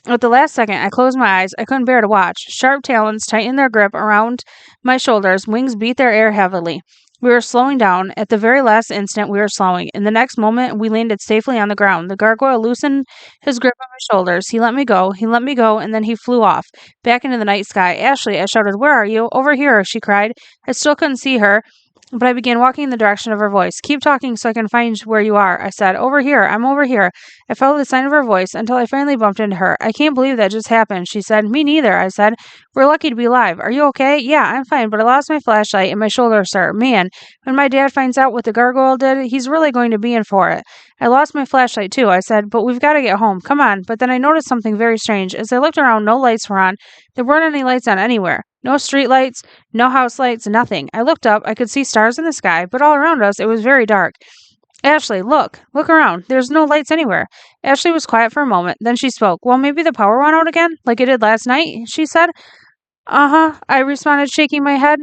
At the last second, I closed my eyes. I couldn't bear to watch. Sharp talons tightened their grip around my shoulders. Wings beat their air heavily. We were slowing down. At the very last instant, we were slowing. In the next moment, we landed safely on the ground. The gargoyle loosened his grip on my shoulders. He let me go. He let me go, and then he flew off, back into the night sky. Ashley, I shouted, where are you? Over here, she cried. I still couldn't see her. but I began walking in the direction of her voice. Keep talking so I can find where you are, I said. Over here. I'm over here. I followed the sign of her voice until I finally bumped into her. I can't believe that just happened, she said. Me neither, I said. We're lucky to be alive. Are you okay? Yeah, I'm fine, but I lost my flashlight and my shoulder, sir. Man, when my dad finds out what the gargoyle did, he's really going to be in for it. I lost my flashlight too, I said, but we've got to get home. Come on. But then I noticed something very strange. As I looked around, no lights were on. There weren't any lights on anywhere. No street lights, no house lights, nothing. I looked up. I could see stars in the sky, but all around us it was very dark. Ashley, look. Look around. There's no lights anywhere. Ashley was quiet for a moment. Then she spoke. Well, maybe the power went out again, like it did last night, she said. Uh-huh, I responded, shaking my head.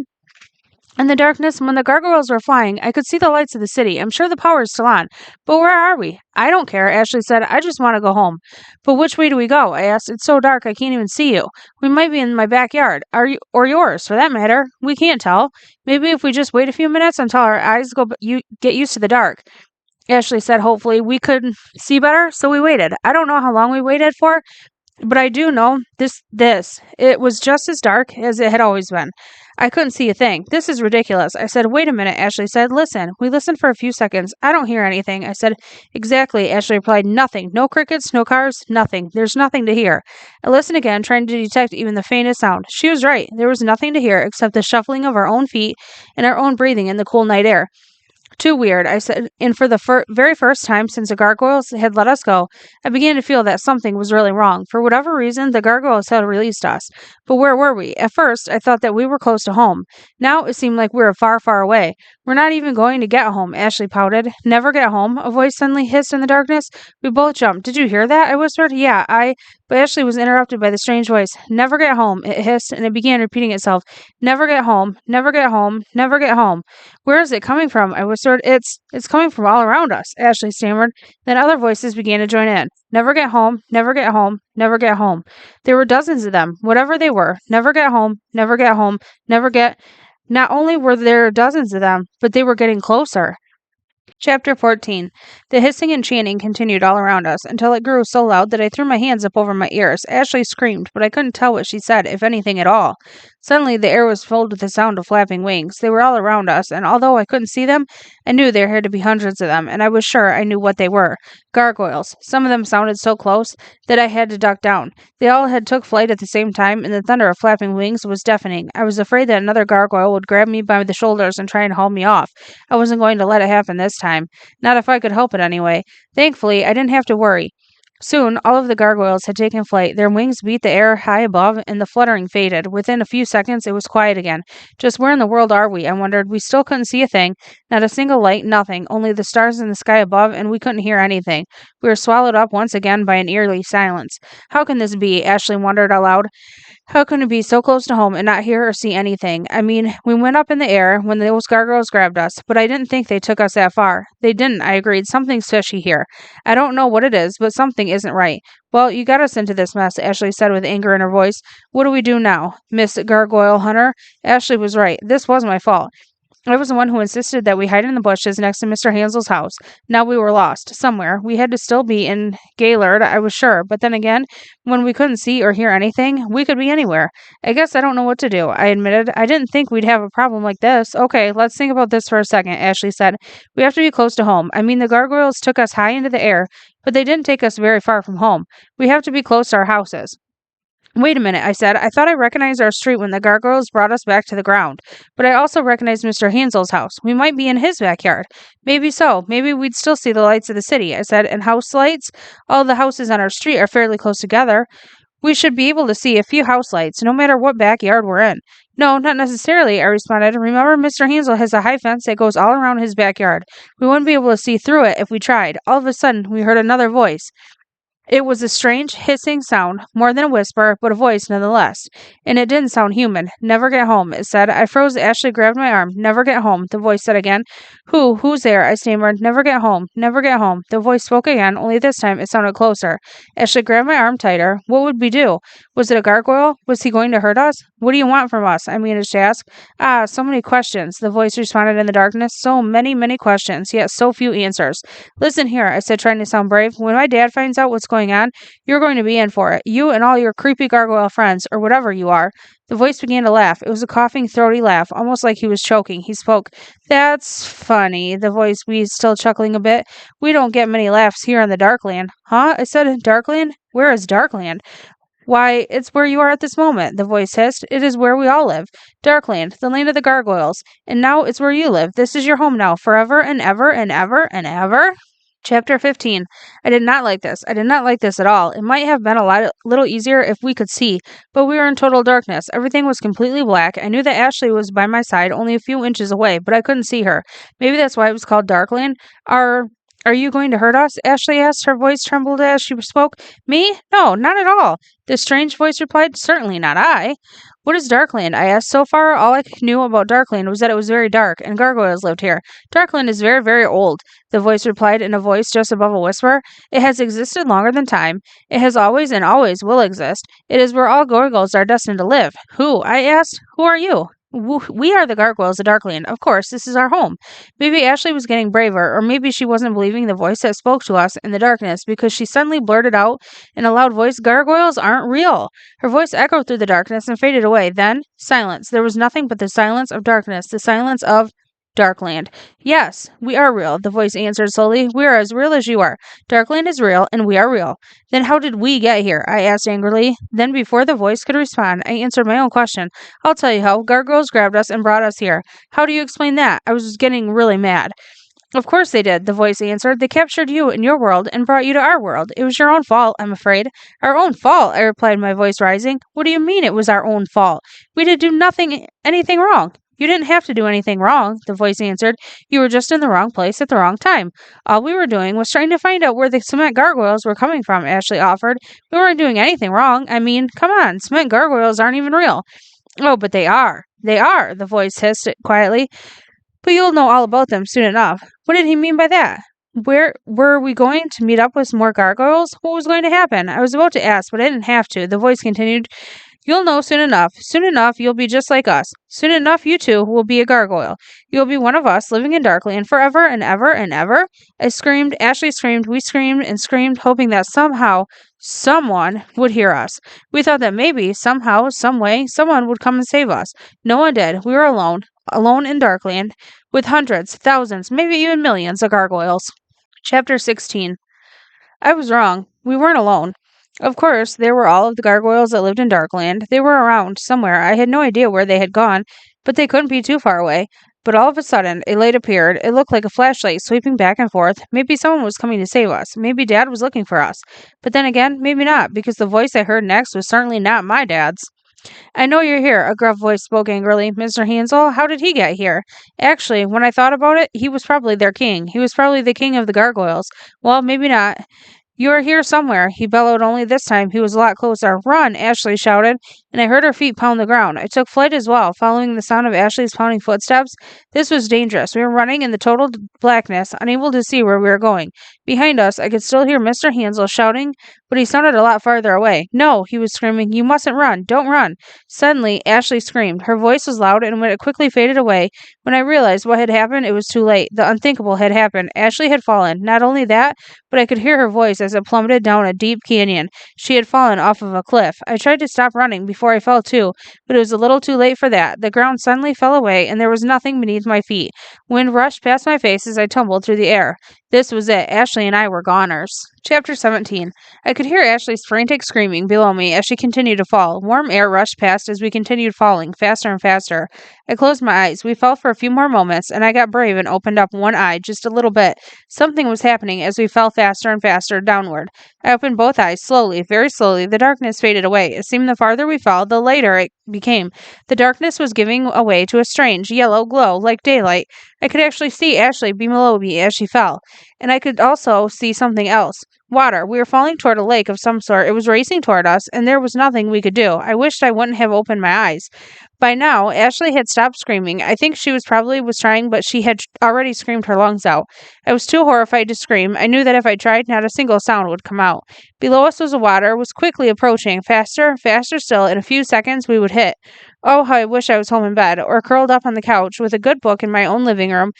In the darkness, when the gargoyles were flying, I could see the lights of the city. I'm sure the power is still on. But where are we? I don't care, Ashley said. I just want to go home. But which way do we go? I asked. It's so dark I can't even see you. We might be in my backyard. Or yours, for that matter. We can't tell. Maybe if we just wait a few minutes until our eyes get used to the dark. Ashley said hopefully. We could see better, so we waited. I don't know how long we waited for, but I do know this. It was just as dark as it had always been. I couldn't see a thing. This is ridiculous. I said, wait a minute, Ashley said. Listen. We listened for a few seconds. I don't hear anything. I said, exactly, Ashley replied. Nothing. No crickets, no cars, nothing. There's nothing to hear. I listened again, trying to detect even the faintest sound. She was right. There was nothing to hear except the shuffling of our own feet and our own breathing in the cool night air. Too weird, I said, and for the very first time since the gargoyles had let us go, I began to feel that something was really wrong. For whatever reason, the gargoyles had released us. But where were we? At first, I thought that we were close to home. Now it seemed like we were far, far away. We're not even going to get home, Ashley pouted. Never get home? A voice suddenly hissed in the darkness. We both jumped. Did you hear that? I whispered. Yeah, But Ashley was interrupted by the strange voice. Never get home, it hissed, and it began repeating itself. Never get home, never get home, never get home. Where is it coming from? I whispered. It's coming from all around us, Ashley stammered. Then other voices began to join in. Never get home, never get home, never get home. There were dozens of them, whatever they were. Never get home, never get home, never get... Not only were there dozens of them, but they were getting closer. Chapter 14. The hissing and chanting continued all around us until it grew so loud that I threw my hands up over my ears. Ashley screamed, but I couldn't tell what she said, if anything at all. Suddenly, the air was filled with the sound of flapping wings. They were all around us, and although I couldn't see them, I knew there had to be hundreds of them, and I was sure I knew what they were. Gargoyles. Some of them sounded so close that I had to duck down. They all had took flight at the same time, and the thunder of flapping wings was deafening. I was afraid that another gargoyle would grab me by the shoulders and try and haul me off. I wasn't going to let it happen this time. Not if I could help it anyway. Thankfully, I didn't have to worry. Soon, all of the gargoyles had taken flight. Their wings beat the air high above, and the fluttering faded. Within a few seconds, it was quiet again. Just where in the world are we? I wondered. We still couldn't see a thing. Not a single light, nothing. Only the stars in the sky above, and we couldn't hear anything. We were swallowed up once again by an eerie silence. How can this be? Ashley wondered aloud. How can it be so close to home and not hear or see anything? I mean, we went up in the air when those gargoyles grabbed us, but I didn't think they took us that far. They didn't, I agreed. Something's fishy here. I don't know what it is, but something isn't right. Well, you got us into this mess, Ashley said with anger in her voice. What do we do now, Miss Gargoyle Hunter? Ashley was right. This was my fault. I was the one who insisted that we hide in the bushes next to Mr. Hansel's house. Now we were lost. Somewhere. We had to still be in Gaylord, I was sure. But then again, when we couldn't see or hear anything, we could be anywhere. I guess I don't know what to do, I admitted. I didn't think we'd have a problem like this. Okay, let's think about this for a second, Ashley said. We have to be close to home. I mean, the gargoyles took us high into the air, but they didn't take us very far from home. We have to be close to our houses. Wait a minute, I said. I thought I recognized our street when the gargoyles brought us back to the ground. But I also recognized Mr. Hansel's house. We might be in his backyard. Maybe so. Maybe we'd still see the lights of the city, I said. And house lights? All the houses on our street are fairly close together. We should be able to see a few house lights, no matter what backyard we're in. No, not necessarily, I responded. Remember, Mr. Hansel has a high fence that goes all around his backyard. We wouldn't be able to see through it if we tried. All of a sudden, we heard another voice. It was a strange hissing sound, more than a whisper, but a voice nonetheless. And it didn't sound human. Never get home, it said. I froze. Ashley grabbed my arm. Never get home, the voice said again. Who's there? I stammered. Never get home. Never get home. The voice spoke again, only this time it sounded closer. Ashley grabbed my arm tighter. What would we do? Was it a gargoyle? Was he going to hurt us? What do you want from us? I managed to ask. So many questions, the voice responded in the darkness. So many, many questions, yet so few answers. Listen here, I said, trying to sound brave. When my dad finds out what's going going on, you're going to be in for it. You and all your creepy gargoyle friends, or whatever you are." The voice began to laugh. It was a coughing, throaty laugh, almost like he was choking. He spoke. "That's funny," the voice wheezed, still chuckling a bit. "We don't get many laughs here in the Darkland." "Huh?" I said. "Darkland? Where is Darkland?" "Why, it's where you are at this moment," the voice hissed. "It is where we all live. Darkland, the land of the gargoyles. And now it's where you live. This is your home now, forever and ever and ever and ever." Chapter 15. I did not like this. I did not like this at all. It might have been little easier if we could see, but we were in total darkness. Everything was completely black. I knew that Ashley was by my side, only a few inches away, but I couldn't see her. Maybe that's why it was called Darkland. Are you going to hurt us?" Ashley asked. Her voice trembled as she spoke. "Me? No, not at all." The strange voice replied. "Certainly not I." "What is Darkland?" I asked. So far, all I knew about Darkland was that it was very dark, and gargoyles lived here. "Darkland is very, very old," the voice replied in a voice just above a whisper. "It has existed longer than time. It has always and always will exist. It is where all gargoyles are destined to live." "Who?" I asked. "Who are you?" "We are the Gargoyles of Darkland. Of course, this is our home." Maybe Ashley was getting braver, or maybe she wasn't believing the voice that spoke to us in the darkness, because she suddenly blurted out in a loud voice, "Gargoyles aren't real." Her voice echoed through the darkness and faded away. Then, silence. There was nothing but the silence of darkness, the silence of Darkland. "Yes, we are real," the voice answered slowly. "We are as real as you are. Darkland is real, and we are real." "Then how did we get here?" I asked angrily. Then, before the voice could respond, I answered my own question. "I'll tell you how. Gargoyles grabbed us and brought us here." "How do you explain that?" I was getting really mad. "Of course they did," the voice answered. "They captured you in your world and brought you to our world. It was your own fault, I'm afraid." "Our own fault?" I replied, my voice rising. "What do you mean it was our own fault? We did do anything wrong." "You didn't have to do anything wrong," the voice answered. "You were just in the wrong place at the wrong time. All we were doing was trying to find out where the cement gargoyles were coming from," Ashley offered. "We weren't doing anything wrong. I mean, come on, cement gargoyles aren't even real." "Oh, but they are. They are," the voice hissed quietly. "But you'll know all about them soon enough." What did he mean by that? Where were we going to meet up with more gargoyles? What was going to happen? I was about to ask, but I didn't have to. The voice continued. "You'll know soon enough. Soon enough, you'll be just like us. Soon enough, you too will be a gargoyle. You'll be one of us, living in Darkland forever and ever and ever." I screamed. Ashley screamed. We screamed and screamed, hoping that somehow, someone would hear us. We thought that maybe, somehow, some way, someone would come and save us. No one did. We were alone. Alone in Darkland, with hundreds, thousands, maybe even millions of gargoyles. Chapter 16. I was wrong. We weren't alone. Of course, there were all of the gargoyles that lived in Darkland. They were around somewhere. I had no idea where they had gone, but they couldn't be too far away. But all of a sudden, a light appeared. It looked like a flashlight sweeping back and forth. Maybe someone was coming to save us. Maybe Dad was looking for us. But then again, maybe not, because the voice I heard next was certainly not my dad's. "I know you're here," a gruff voice spoke angrily. "Mr. Hansel, how did he get here?" Actually, when I thought about it, he was probably their king. He was probably the king of the gargoyles. Well, maybe not. "You are here somewhere," he bellowed, only this time he was a lot closer. "Run!" Ashley shouted, and I heard her feet pound the ground. I took flight as well, following the sound of Ashley's pounding footsteps. This was dangerous. We were running in the total blackness, unable to see where we were going. Behind us, I could still hear Mr. Hansel shouting, but he sounded a lot farther away. "No," he was screaming. "You mustn't run. Don't run." Suddenly, Ashley screamed. Her voice was loud, and when it quickly faded away, when I realized what had happened, it was too late. The unthinkable had happened. Ashley had fallen. Not only that, but I could hear her voice as it plummeted down a deep canyon. She had fallen off of a cliff. I tried to stop running before I fell too, but it was a little too late for that. The ground suddenly fell away, and there was nothing beneath my feet. Wind rushed past my face as I tumbled through the air. This was it. Ashley and I were goners. Chapter 17. I could hear Ashley's frantic screaming below me as she continued to fall. Warm air rushed past as we continued falling, faster and faster. I closed my eyes. We fell for a few more moments, and I got brave and opened up one eye just a little bit. Something was happening as we fell faster and faster downward. I opened both eyes slowly, very slowly. The darkness faded away. It seemed the farther we fell, the lighter it became. The darkness was giving way to a strange yellow glow, like daylight. I could actually see Ashley below me as she fell. And I could also see something else. Water. We were falling toward a lake of some sort. It was racing toward us, and there was nothing we could do. I wished I wouldn't have opened my eyes. By now, Ashley had stopped screaming. I think she was trying, but she had already screamed her lungs out. I was too horrified to scream. I knew that if I tried, not a single sound would come out. Below us was the water, was quickly approaching, faster, faster still. In a few seconds, we would hit. Oh, how I wish I was home in bed, or curled up on the couch with a good book in my own living room,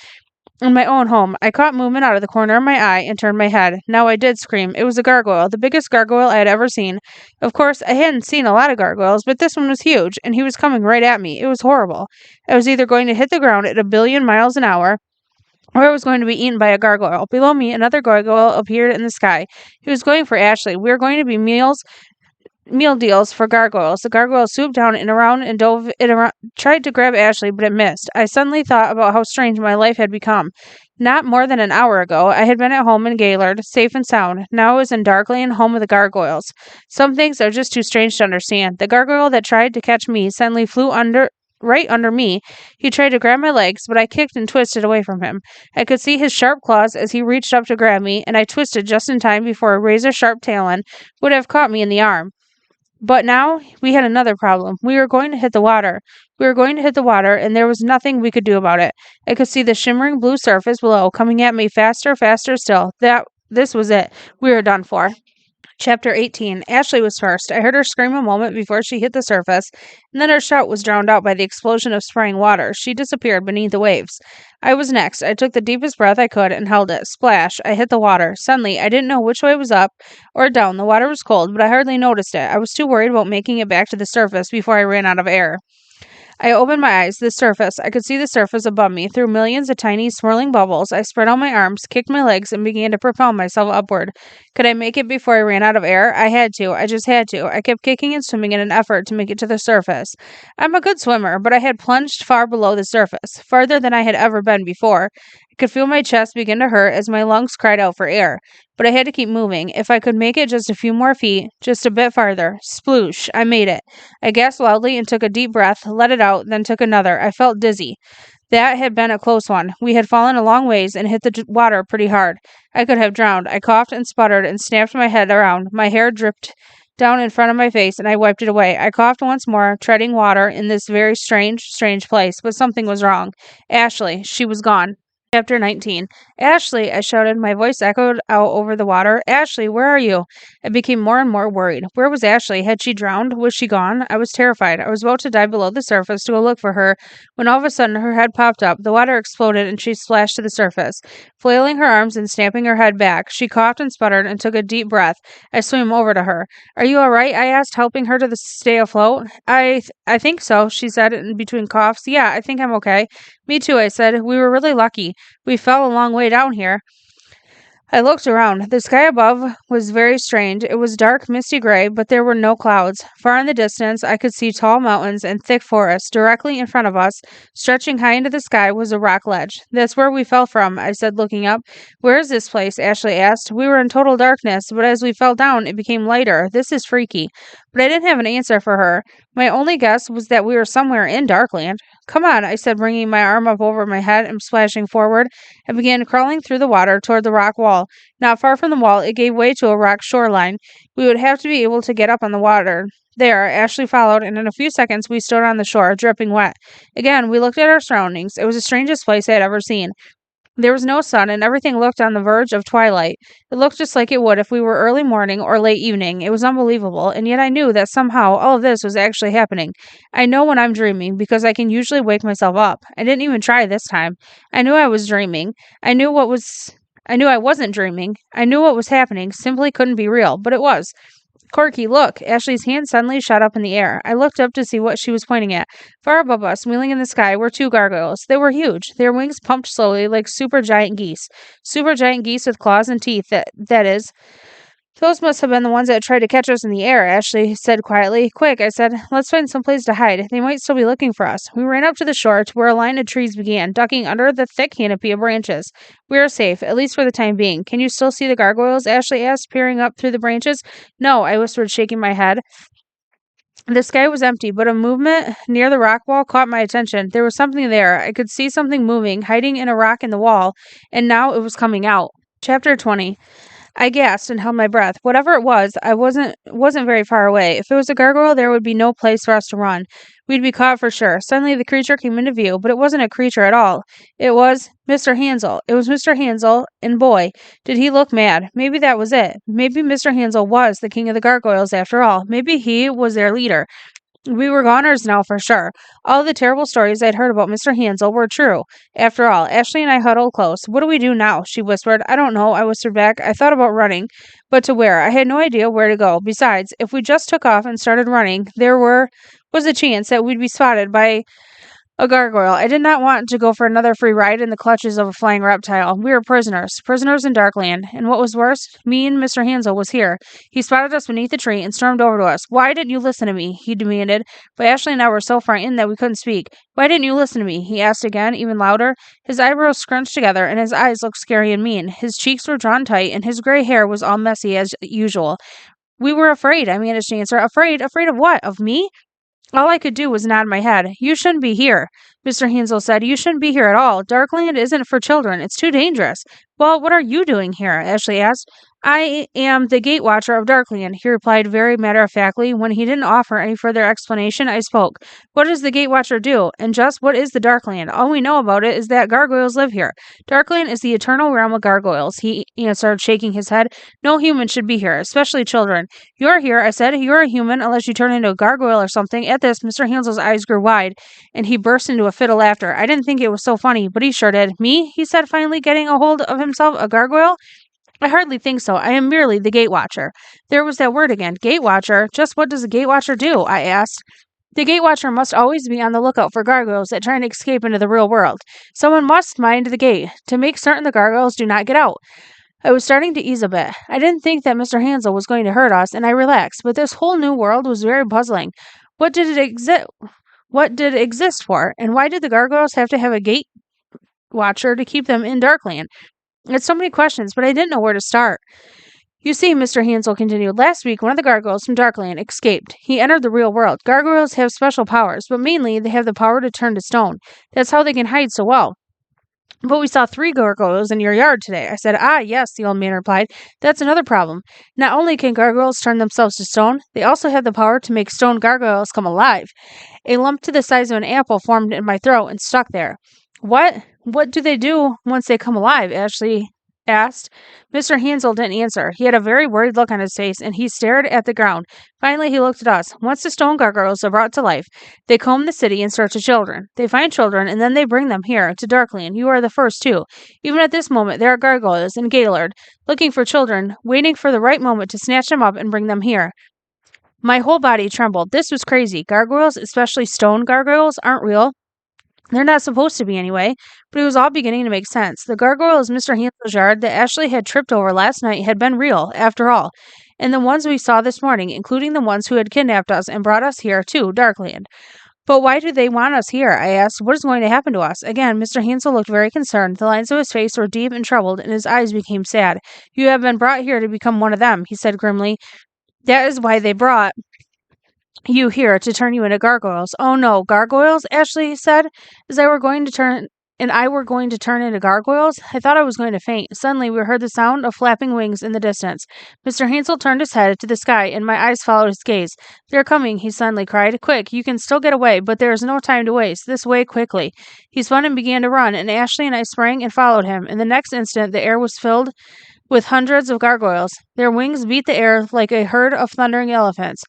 In my own home, I caught movement out of the corner of my eye and turned my head. Now I did scream. It was a gargoyle, the biggest gargoyle I had ever seen. Of course, I hadn't seen a lot of gargoyles, but this one was huge, and he was coming right at me. It was horrible. I was either going to hit the ground at a billion miles an hour, or I was going to be eaten by a gargoyle. Below me, another gargoyle appeared in the sky. He was going for Ashley. We were going to be meal deals for gargoyles. The gargoyle swooped down and around and dove it around, tried to grab Ashley, but it missed. I suddenly thought about how strange my life had become. Not more than an hour ago, I had been at home in Gaylord, safe and sound. Now I was in Darkland, home of the gargoyles. Some things are just too strange to understand. The gargoyle that tried to catch me suddenly flew right under me. He tried to grab my legs, but I kicked and twisted away from him. I could see his sharp claws as he reached up to grab me, and I twisted just in time before a razor-sharp talon would have caught me in the arm. But now we had another problem. We were going to hit the water. We were going to hit the water, and there was nothing we could do about it. I could see the shimmering blue surface below coming at me faster, faster still. This was it. We were done for. Chapter 18. Ashley was first. I heard her scream a moment before she hit the surface, and then her shout was drowned out by the explosion of spraying water. She disappeared beneath the waves. I was next. I took the deepest breath I could and held it. Splash. I hit the water. Suddenly, I didn't know which way was up or down. The water was cold, but I hardly noticed it. I was too worried about making it back to the surface before I ran out of air. I opened my eyes. The surface. I could see the surface above me through millions of tiny swirling bubbles. I spread out my arms, kicked my legs, and began to propel myself upward. Could I make it before I ran out of air? I had to. I just had to. I kept kicking and swimming in an effort to make it to the surface. I'm a good swimmer, but I had plunged far below the surface, farther than I had ever been before. I could feel my chest begin to hurt as my lungs cried out for air. But I had to keep moving. If I could make it just a few more feet, just a bit farther. Sploosh. I made it. I gasped loudly and took a deep breath, let it out, then took another. I felt dizzy. That had been a close one. We had fallen a long ways and hit the water pretty hard. I could have drowned. I coughed and sputtered and snapped my head around. My hair dripped down in front of my face, and I wiped it away. I coughed once more, treading water in this very strange place, but something was wrong. Ashley. She was gone. Chapter 19. Ashley, I shouted. My voice echoed out over the water. Ashley, where are you? I became more and more worried. Where was Ashley? Had she drowned? Was she gone? I was terrified. I was about to dive below the surface to go look for her when all of a sudden her head popped up. The water exploded and she splashed to the surface. Flailing her arms and snapping her head back, she coughed and sputtered and took a deep breath. I swam over to her. Are you all right? I asked, helping her to stay afloat. I think so, she said in between coughs. Yeah, I think I'm okay. Me too, I said. We were really lucky. We fell a long way down here. I looked around. The sky above was very strange. It was dark, misty gray, but there were no clouds. Far in the distance, I could see tall mountains and thick forests. Directly in front of us, stretching high into the sky, was a rock ledge. That's where we fell from, I said, looking up. Where is this place? Ashley asked. We were in total darkness, but as we fell down, it became lighter. This is freaky. But I didn't have an answer for her. My only guess was that we were somewhere in Darkland. Come on, I said, bringing my arm up over my head and splashing forward. I began crawling through the water toward the rock wall. Not far from the wall, it gave way to a rock shoreline. We would have to be able to get up on the water. There, Ashley followed, and in a few seconds we stood on the shore, dripping wet. Again, we looked at our surroundings. It was the strangest place I had ever seen. There was no sun, and everything looked on the verge of twilight. It looked just like it would if we were early morning or late evening. It was unbelievable, and yet I knew that somehow all of this was actually happening. I know when I'm dreaming, because I can usually wake myself up. I didn't even try this time. I knew I was dreaming. I knew I wasn't dreaming. I knew what was happening simply couldn't be real, but it was. Corky, look! Ashley's hand suddenly shot up in the air. I looked up to see what she was pointing at. Far above us, wheeling in the sky, were two gargoyles. They were huge. Their wings pumped slowly like super giant geese. Super giant geese with claws and teeth, that is. Those must have been the ones that tried to catch us in the air, Ashley said quietly. Quick, I said. Let's find some place to hide. They might still be looking for us. We ran up to the shore to where a line of trees began, ducking under the thick canopy of branches. We are safe, at least for the time being. Can you still see the gargoyles? Ashley asked, peering up through the branches. No, I whispered, shaking my head. The sky was empty, but a movement near the rock wall caught my attention. There was something there. I could see something moving, hiding in a rock in the wall, and now it was coming out. Chapter 20. I gasped and held my breath. Whatever it was, I wasn't very far away. If it was a gargoyle, there would be no place for us to run. We'd be caught for sure. Suddenly the creature came into view, but it wasn't a creature at all. It was Mr. Hansel. It was Mr. Hansel, and boy, did he look mad. Maybe that was it. Maybe Mr. Hansel was the king of the gargoyles after all. Maybe he was their leader. We were goners now for sure. All the terrible stories I'd heard about Mr. Hansel were true. After all, Ashley and I huddled close. What do we do now? She whispered. I don't know. I whispered back. I thought about running, but to where? I had no idea where to go. Besides, if we just took off and started running, was a chance that we'd be spotted by a gargoyle. I did not want to go for another free ride in the clutches of a flying reptile. We were prisoners in Darkland. And what was worse, me and Mr. Hansel was here. He spotted us beneath a tree and stormed over to us. Why didn't you listen to me? He demanded. But Ashley and I were so frightened that we couldn't speak. Why didn't you listen to me? He asked again, even louder. His eyebrows scrunched together and his eyes looked scary and mean. His cheeks were drawn tight and his gray hair was all messy as usual. We were afraid, I managed to answer. Afraid? Afraid of what? Of me? All I could do was nod my head. You shouldn't be here, Mr. Hansel said. You shouldn't be here at all. Darkland isn't for children. It's too dangerous. Well, what are you doing here? Ashley asked. I am the gate watcher of Darkland, he replied very matter-of-factly. When he didn't offer any further explanation, I spoke. What does the gate watcher do? And just what is the Darkland? All we know about it is that gargoyles live here. Darkland is the eternal realm of gargoyles, he answered, shaking his head. No human should be here, especially children. You're here, I said. You're a human unless you turn into a gargoyle or something. At this, Mr. Hansel's eyes grew wide, and he burst into a fit of laughter. I didn't think it was so funny, but he sure did. Me? He said, finally getting a hold of himself. A gargoyle? I hardly think so. I am merely the gate watcher. There was that word again. Gate watcher. Just what does a gate watcher do? I asked. The gate watcher must always be on the lookout for gargoyles that try to escape into the real world. Someone must mind the gate to make certain the gargoyles do not get out. I was starting to ease a bit. I didn't think that Mr. Hansel was going to hurt us, and I relaxed, but this whole new world was very puzzling. What did it exist for? And why did the gargoyles have to have a gate watcher to keep them in Darkland? I had so many questions, but I didn't know where to start. You see, Mr. Hansel continued, last week one of the gargoyles from Darkland escaped. He entered the real world. Gargoyles have special powers, but mainly they have the power to turn to stone. That's how they can hide so well. But we saw 3 gargoyles in your yard today. I said, ah, yes, the old man replied. That's another problem. Not only can gargoyles turn themselves to stone, they also have the power to make stone gargoyles come alive. A lump to the size of an apple formed in my throat and stuck there. What do they do once they come alive? Ashley asked. Mr. Hansel didn't answer. He had a very worried look on his face, and he stared at the ground. Finally, he looked at us. Once the stone gargoyles are brought to life, they comb the city in search of children. They find children, and then they bring them here, to Darkland. You are the first, too. Even at this moment, there are gargoyles in Gaylord, looking for children, waiting for the right moment to snatch them up and bring them here. My whole body trembled. This was crazy. Gargoyles, especially stone gargoyles, aren't real. They're not supposed to be anyway, but it was all beginning to make sense. The gargoyles Mr. Hansel's yard that Ashley had tripped over last night had been real, after all, and the ones we saw this morning, including the ones who had kidnapped us and brought us here to Darkland. But why do they want us here? I asked. What is going to happen to us? Again, Mr. Hansel looked very concerned. The lines of his face were deep and troubled, and his eyes became sad. You have been brought here to become one of them, he said grimly. That is why they brought you here to turn you into gargoyles. Oh no, gargoyles? Ashley said, as I were going to turn into gargoyles. I thought I was going to faint. Suddenly we heard the sound of flapping wings in the distance. Mr. Hansel turned his head to the sky, and my eyes followed his gaze. They're coming, he suddenly cried. Quick, you can still get away, but there is no time to waste. This way, quickly. He spun and began to run, and Ashley and I sprang and followed him. In the next instant, the air was filled with hundreds of gargoyles. Their wings beat the air like a herd of thundering elephants.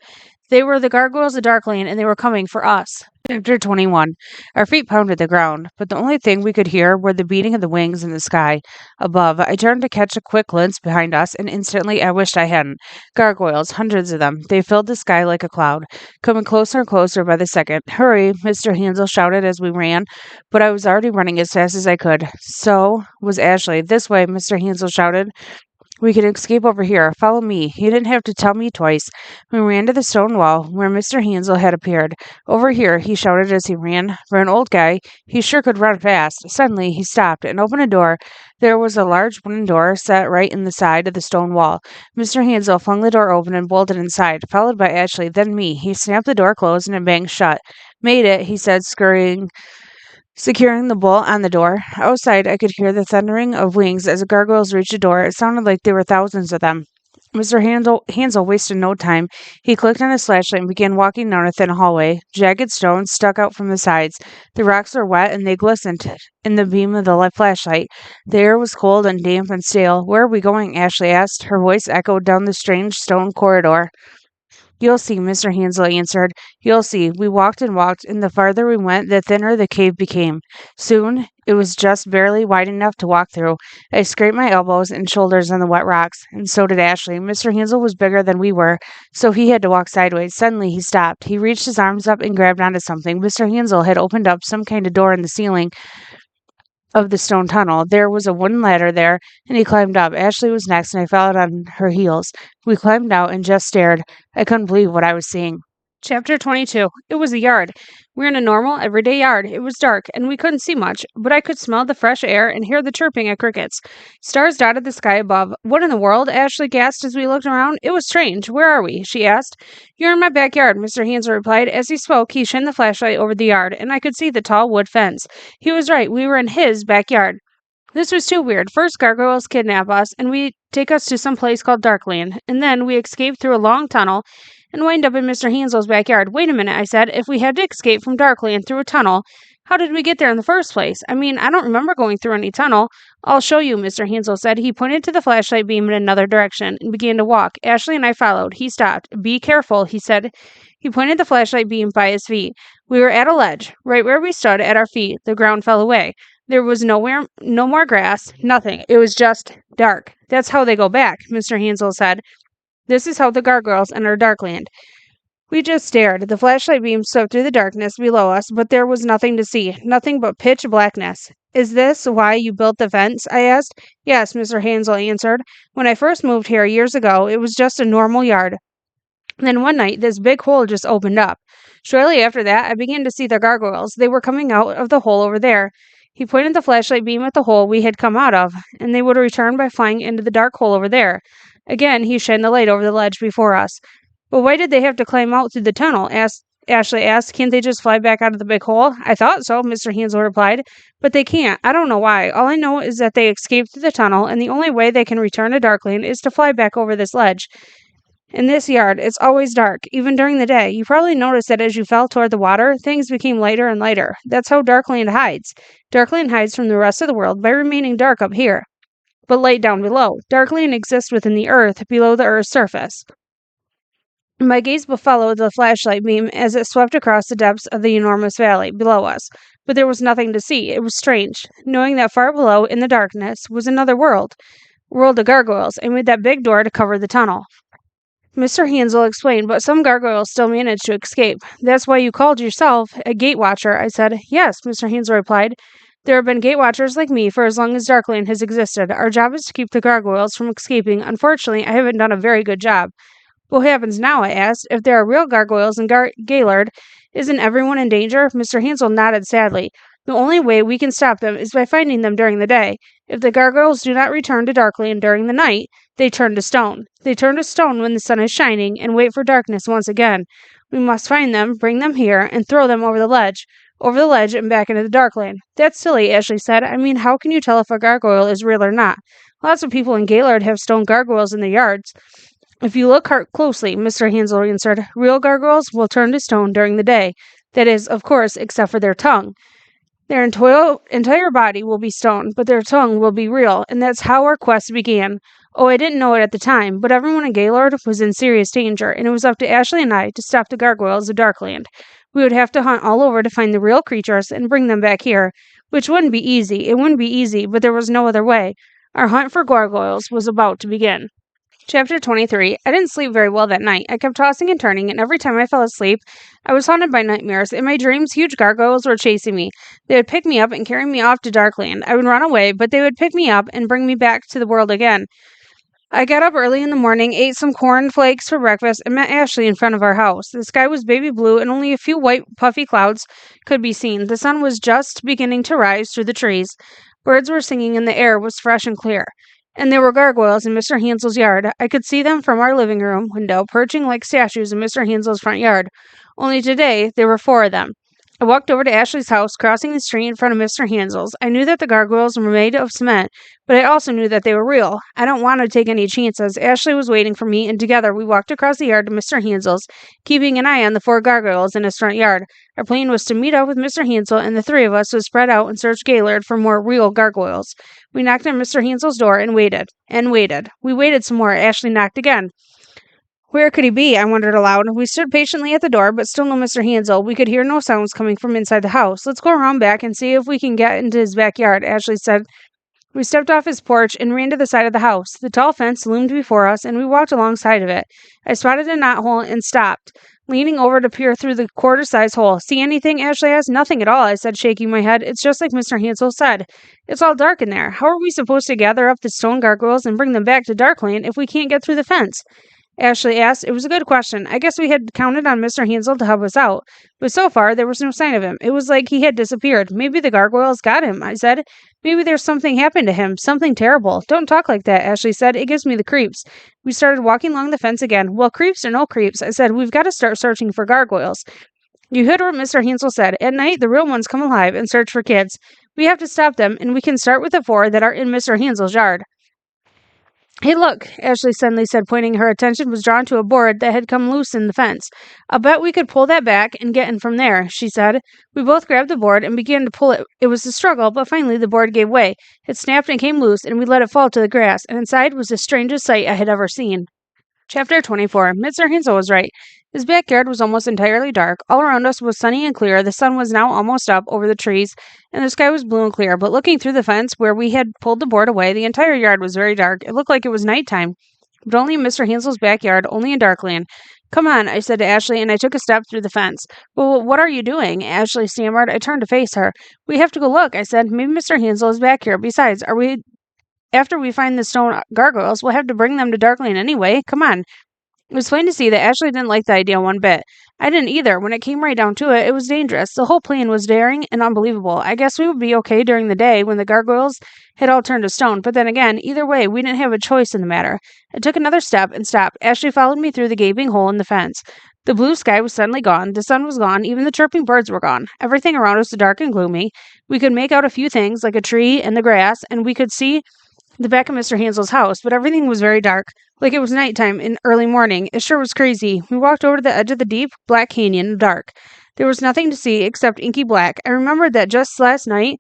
They were the gargoyles of Darkland, and they were coming for us. Chapter 21. Our feet pounded the ground, but the only thing we could hear were the beating of the wings in the sky above. I turned to catch a quick glimpse behind us, and instantly I wished I hadn't. Gargoyles, hundreds of them. They filled the sky like a cloud, coming closer and closer by the second. Hurry, Mr. Hansel shouted as we ran, but I was already running as fast as I could. So was Ashley. This way, Mr. Hansel shouted. We can escape over here. Follow me. He didn't have to tell me twice. We ran to the stone wall where Mr. Hansel had appeared. Over here, he shouted as he ran. For an old guy, he sure could run fast. Suddenly, he stopped and opened a door. There was a large wooden door set right in the side of the stone wall. Mr. Hansel flung the door open and bolted inside, followed by Ashley, then me. He snapped the door closed and it banged shut. Made it, he said, securing the bolt on the door. Outside, I could hear the thundering of wings as the gargoyles reached the door. It sounded like there were thousands of them. Mr. Hansel wasted no time. He clicked on his flashlight and began walking down a thin hallway. Jagged stones stuck out from the sides. The rocks were wet and they glistened in the beam of the flashlight. The air was cold and damp and stale. Where are we going? Ashley asked. Her voice echoed down the strange stone corridor. You'll see, Mr. Hansel answered. You'll see. We walked and walked, and the farther we went, the thinner the cave became. Soon, it was just barely wide enough to walk through. I scraped my elbows and shoulders on the wet rocks, and so did Ashley. Mr. Hansel was bigger than we were, so he had to walk sideways. Suddenly, he stopped. He reached his arms up and grabbed onto something. Mr. Hansel had opened up some kind of door in the ceiling of the stone tunnel. There was a wooden ladder there, and he climbed up. Ashley was next, and I followed on her heels. We climbed out and just stared. I couldn't believe what I was seeing. Chapter 22. It was a yard. We were in a normal, everyday yard. It was dark, and we couldn't see much, but I could smell the fresh air and hear the chirping of crickets. Stars dotted the sky above. What in the world? Ashley gasped as we looked around. It was strange. Where are we? She asked. You're in my backyard, Mr. Hansel replied. As he spoke, he shined the flashlight over the yard, and I could see the tall wood fence. He was right. We were in his backyard. This was too weird. First, gargoyles kidnap us, and we take us to some place called Darkland, and then we escape through a long tunnel and wind up in Mr. Hansel's backyard. Wait a minute, I said. If we had to escape from Darkland through a tunnel, how did we get there in the first place? I mean, I don't remember going through any tunnel. I'll show you, Mr. Hansel said. He pointed to the flashlight beam in another direction and began to walk. Ashley and I followed. He stopped. Be careful, he said. He pointed the flashlight beam by his feet. We were at a ledge. Right where we stood at our feet, the ground fell away. There was no more grass, nothing. It was just dark. That's how they go back, Mr. Hansel said. This is how the gargoyles enter Darkland. We just stared. The flashlight beam swept through the darkness below us, but there was nothing to see, nothing but pitch blackness. Is this why you built the fence? I asked. Yes, Mr. Hansel answered. When I first moved here years ago, it was just a normal yard. Then one night, this big hole just opened up. Shortly after that, I began to see the gargoyles. They were coming out of the hole over there. He pointed the flashlight beam at the hole we had come out of, and they would return by flying into the dark hole over there. Again, he shined the light over the ledge before us. But why did they have to climb out through the tunnel? Ashley asked. Can't they just fly back out of the big hole? I thought so, Mr. Hansel replied. But they can't. I don't know why. All I know is that they escaped through the tunnel, and the only way they can return to Darkland is to fly back over this ledge. In this yard, it's always dark, even during the day. You probably noticed that as you fell toward the water, things became lighter and lighter. That's how Darkland hides. Darkland hides from the rest of the world by remaining dark up here, but light down below. Darkland exists within the earth, below the earth's surface. My gaze followed the flashlight beam as it swept across the depths of the enormous valley below us, but there was nothing to see. It was strange, knowing that far below, in the darkness, was another world of gargoyles, and with that big door to cover the tunnel. Mr. Hansel explained, but some gargoyles still managed to escape. That's why you called yourself a gate watcher, I said. Yes, Mr. Hansel replied. There have been gate watchers like me for as long as Darkland has existed. Our job is to keep the gargoyles from escaping. Unfortunately, I haven't done a very good job. What happens now? I asked. If there are real gargoyles in Gaylord, isn't everyone in danger? Mr. Hansel nodded sadly. The only way we can stop them is by finding them during the day. If the gargoyles do not return to Darkland during the night, they turn to stone. They turn to stone when the sun is shining and wait for darkness once again. We must find them, bring them here, and throw them over the ledge and back into the Darkland. That's silly, Ashley said. I mean, how can you tell if a gargoyle is real or not? Lots of people in Gaylord have stone gargoyles in their yards. If you look closely, Mr. Hansel answered, real gargoyles will turn to stone during the day. That is, of course, except for their tongue. Their entire body will be stone, but their tongue will be real, and that's how our quest began. Oh, I didn't know it at the time, but everyone in Gaylord was in serious danger, and it was up to Ashley and I to stop the gargoyles of Darkland. We would have to hunt all over to find the real creatures and bring them back here, which wouldn't be easy. It wouldn't be easy, but there was no other way. Our hunt for gargoyles was about to begin. Chapter 23. I didn't sleep very well that night. I kept tossing and turning, and every time I fell asleep, I was haunted by nightmares. In my dreams, huge gargoyles were chasing me. They would pick me up and carry me off to Darkland. I would run away, but they would pick me up and bring me back to the world again. I got up early in the morning, ate some corn flakes for breakfast, and met Ashley in front of our house. The sky was baby blue, and only a few white, puffy clouds could be seen. The sun was just beginning to rise through the trees. Birds were singing, and the air was fresh and clear. And there were gargoyles in Mr. Hansel's yard. I could see them from our living room window, perching like statues in Mr. Hansel's front yard. Only today, there were 4 of them. I walked over to Ashley's house, crossing the street in front of Mr. Hansel's. I knew that the gargoyles were made of cement, but I also knew that they were real. I don't want to take any chances. Ashley was waiting for me, and together we walked across the yard to Mr. Hansel's, keeping an eye on the 4 gargoyles in his front yard. Our plan was to meet up with Mr. Hansel, and the 3 of us would spread out and search Gaylord for more real gargoyles. We knocked on Mr. Hansel's door and waited. We waited some more. Ashley knocked again. Where could he be? I wondered aloud. We stood patiently at the door, but still no Mr. Hansel. We could hear no sounds coming from inside the house. Let's go around back and see if we can get into his backyard, Ashley said. We stepped off his porch and ran to the side of the house. The tall fence loomed before us, and we walked alongside of it. I spotted a knothole and stopped, leaning over to peer through the quarter-size hole. See anything? Ashley asked. Nothing at all, I said, shaking my head. It's just like Mr. Hansel said. It's all dark in there. How are we supposed to gather up the stone gargoyles and bring them back to Darkland if we can't get through the fence? Ashley asked. It was a good question. I guess we had counted on Mr. Hansel to help us out, but so far there was no sign of him. It was like he had disappeared. Maybe the gargoyles got him, I said. Maybe there's something happened to him, something terrible. Don't talk like that, Ashley said. It gives me the creeps. We started walking along the fence again. Well, creeps or no creeps, I said, we've got to start searching for gargoyles. You heard what Mr. Hansel said. At night, the real ones come alive and search for kids. We have to stop them, and we can start with the 4 that are in Mr. Hansel's yard. Hey, look, Ashley suddenly said, pointing. Her attention was drawn to a board that had come loose in the fence. I'll bet we could pull that back and get in from there, she said. We both grabbed the board and began to pull it. It was a struggle, but finally the board gave way. It snapped and came loose, and we let it fall to the grass, and inside was the strangest sight I had ever seen. Chapter 24. Mr. Hansel was right. His backyard was almost entirely dark. All around us was sunny and clear. The sun was now almost up over the trees, and the sky was blue and clear. But looking through the fence where we had pulled the board away, the entire yard was very dark. It looked like it was nighttime, but only in Mr. Hansel's backyard, only in Darkland. Come on, I said to Ashley, and I took a step through the fence. Well, what are you doing? Ashley stammered. I turned to face her. We have to go look, I said. Maybe Mr. Hansel is back here. Besides, after we find the stone gargoyles, we'll have to bring them to Darkland anyway. Come on. It was plain to see that Ashley didn't like the idea one bit. I didn't either. When it came right down to it, it was dangerous. The whole plan was daring and unbelievable. I guess we would be okay during the day when the gargoyles had all turned to stone, but then again, either way, we didn't have a choice in the matter. I took another step and stopped. Ashley followed me through the gaping hole in the fence. The blue sky was suddenly gone. The sun was gone. Even the chirping birds were gone. Everything around us was dark and gloomy. We could make out a few things, like a tree and the grass, and we could see the back of Mr. Hansel's house, but everything was very dark, like it was nighttime in early morning. It sure was crazy. We walked over to the edge of the deep, black canyon in the dark. There was nothing to see except inky black. I remembered that just last night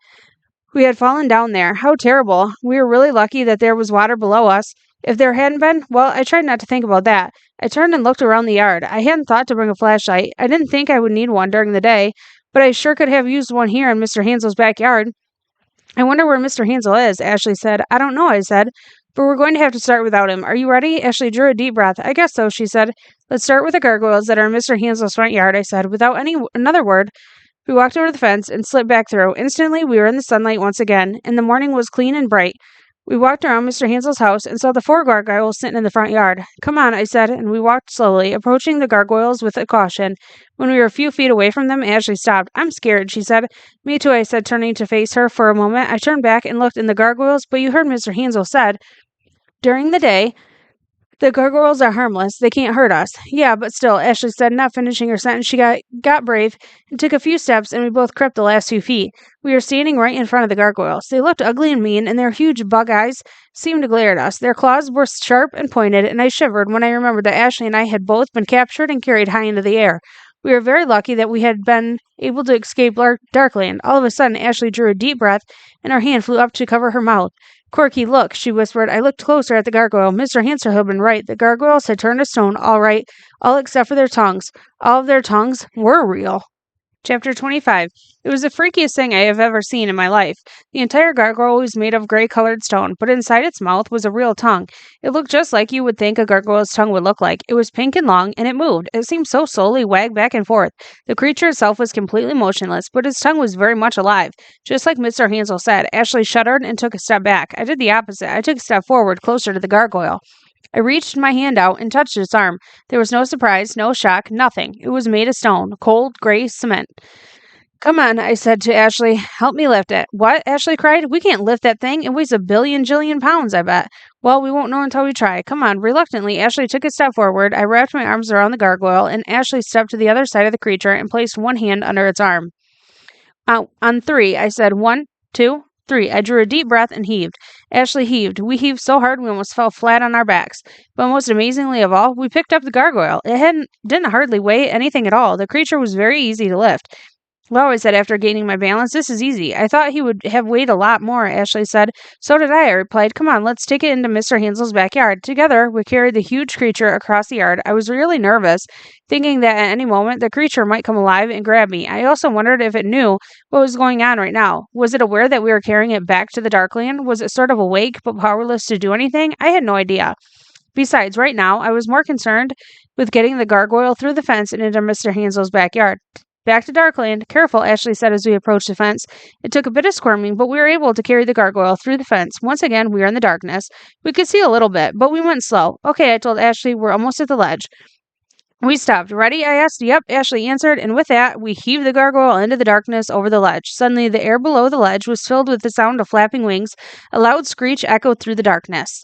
we had fallen down there. How terrible. We were really lucky that there was water below us. If there hadn't been, well, I tried not to think about that. I turned and looked around the yard. I hadn't thought to bring a flashlight. I didn't think I would need one during the day, but I sure could have used one here in Mr. Hansel's backyard. I wonder where Mr. Hansel is, Ashley said. I don't know, I said, but we're going to have to start without him. Are you ready? Ashley drew a deep breath. I guess so, she said. Let's start with the gargoyles that are in Mr. Hansel's front yard, I said. Without another word, we walked over to the fence and slipped back through. Instantly, we were in the sunlight once again, and the morning was clean and bright. We walked around Mr. Hansel's house and saw the 4 gargoyles sitting in the front yard. Come on, I said, and we walked slowly, approaching the gargoyles with caution. When we were a few feet away from them, Ashley stopped. I'm scared, she said. Me too, I said, turning to face her for a moment. I turned back and looked in the gargoyles, but you heard Mr. Hansel said, during the day, the gargoyles are harmless. They can't hurt us. Yeah, but still, Ashley said, not finishing her sentence. She got brave and took a few steps, and we both crept the last few feet. We were standing right in front of the gargoyles. They looked ugly and mean, and their huge bug eyes seemed to glare at us. Their claws were sharp and pointed, and I shivered when I remembered that Ashley and I had both been captured and carried high into the air. We were very lucky that we had been able to escape Darkland. All of a sudden, Ashley drew a deep breath, and her hand flew up to cover her mouth. Corky, look, she whispered. I looked closer at the gargoyle. Mr. Hansel had been right. The gargoyles had turned to stone, all right, all except for their tongues. All of their tongues were real. Chapter 25. It was the freakiest thing I have ever seen in my life. The entire gargoyle was made of gray-colored stone, but inside its mouth was a real tongue. It looked just like you would think a gargoyle's tongue would look like. It was pink and long, and it moved. It seemed so slowly wagged back and forth. The creature itself was completely motionless, but its tongue was very much alive. Just like Mr. Hansel said, Ashley shuddered and took a step back. I did the opposite. I took a step forward, closer to the gargoyle. I reached my hand out and touched its arm. There was no surprise, no shock, nothing. It was made of stone, cold, gray cement. Come on, I said to Ashley. Help me lift it. What? Ashley cried. We can't lift that thing. It weighs a billion jillion pounds, I bet. Well, we won't know until we try. Come on. Reluctantly, Ashley took a step forward. I wrapped my arms around the gargoyle, and Ashley stepped to the other side of the creature and placed one hand under its arm. On 3, I said 1, 2, 3. I drew a deep breath and heaved. Ashley heaved. We heaved so hard we almost fell flat on our backs. But most amazingly of all, we picked up the gargoyle. It didn't hardly weigh anything at all. The creature was very easy to lift. Wow, I said after gaining my balance, this is easy. I thought he would have weighed a lot more, Ashley said. So did I replied. Come on, let's take it into Mr. Hansel's backyard. Together, we carried the huge creature across the yard. I was really nervous, thinking that at any moment the creature might come alive and grab me. I also wondered if it knew what was going on right now. Was it aware that we were carrying it back to the Darkland? Was it sort of awake but powerless to do anything? I had no idea. Besides, right now, I was more concerned with getting the gargoyle through the fence and into Mr. Hansel's backyard. Back to Darkland. Careful, Ashley said as we approached the fence. It took a bit of squirming, but we were able to carry the gargoyle through the fence. Once again, we were in the darkness. We could see a little bit, but we went slow. Okay, I told Ashley, we're almost at the ledge. We stopped. Ready? I asked. Yep, Ashley answered, and with that, we heaved the gargoyle into the darkness over the ledge. Suddenly, the air below the ledge was filled with the sound of flapping wings. A loud screech echoed through the darkness.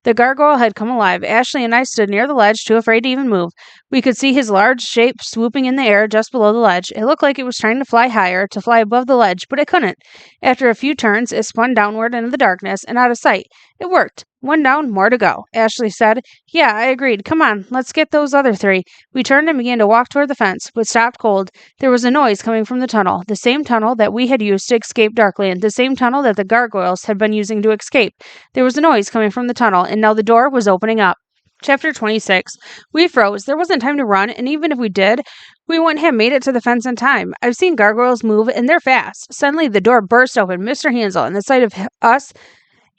The gargoyle had come alive. Ashley and I stood near the ledge, too afraid to even move. We could see his large shape swooping in the air just below the ledge. It looked like it was trying to fly higher, to fly above the ledge, but it couldn't. After a few turns, it spun downward into the darkness and out of sight. It worked. One down, more to go. Ashley said. Yeah, I agreed. Come on, let's get those other three. We turned and began to walk toward the fence, but stopped cold. There was a noise coming from the tunnel, the same tunnel that we had used to escape Darkland, the same tunnel that the gargoyles had been using to escape. There was a noise coming from the tunnel, and now the door was opening up. Chapter 26. We froze. There wasn't time to run, and even if we did, we wouldn't have made it to the fence in time. I've seen gargoyles move, and they're fast. Suddenly, the door burst open. Mr. Hansel, and the sight of us,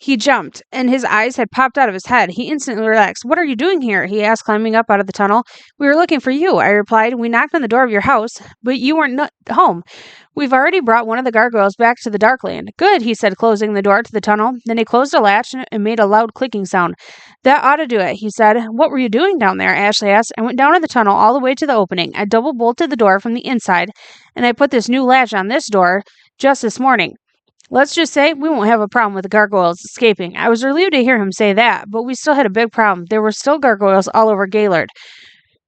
he jumped, and his eyes had popped out of his head. He instantly relaxed. What are you doing here? He asked, climbing up out of the tunnel. We were looking for you, I replied. We knocked on the door of your house, but you weren't home. We've already brought one of the gargoyles back to the Darkland. Good, he said, closing the door to the tunnel. Then he closed a latch and made a loud clicking sound. That ought to do it, he said. What were you doing down there? Ashley asked. I went down in the tunnel all the way to the opening. I double bolted the door from the inside, and I put this new latch on this door just this morning. Let's just say we won't have a problem with the gargoyles escaping. I was relieved to hear him say that, but we still had a big problem. There were still gargoyles all over Gaylord.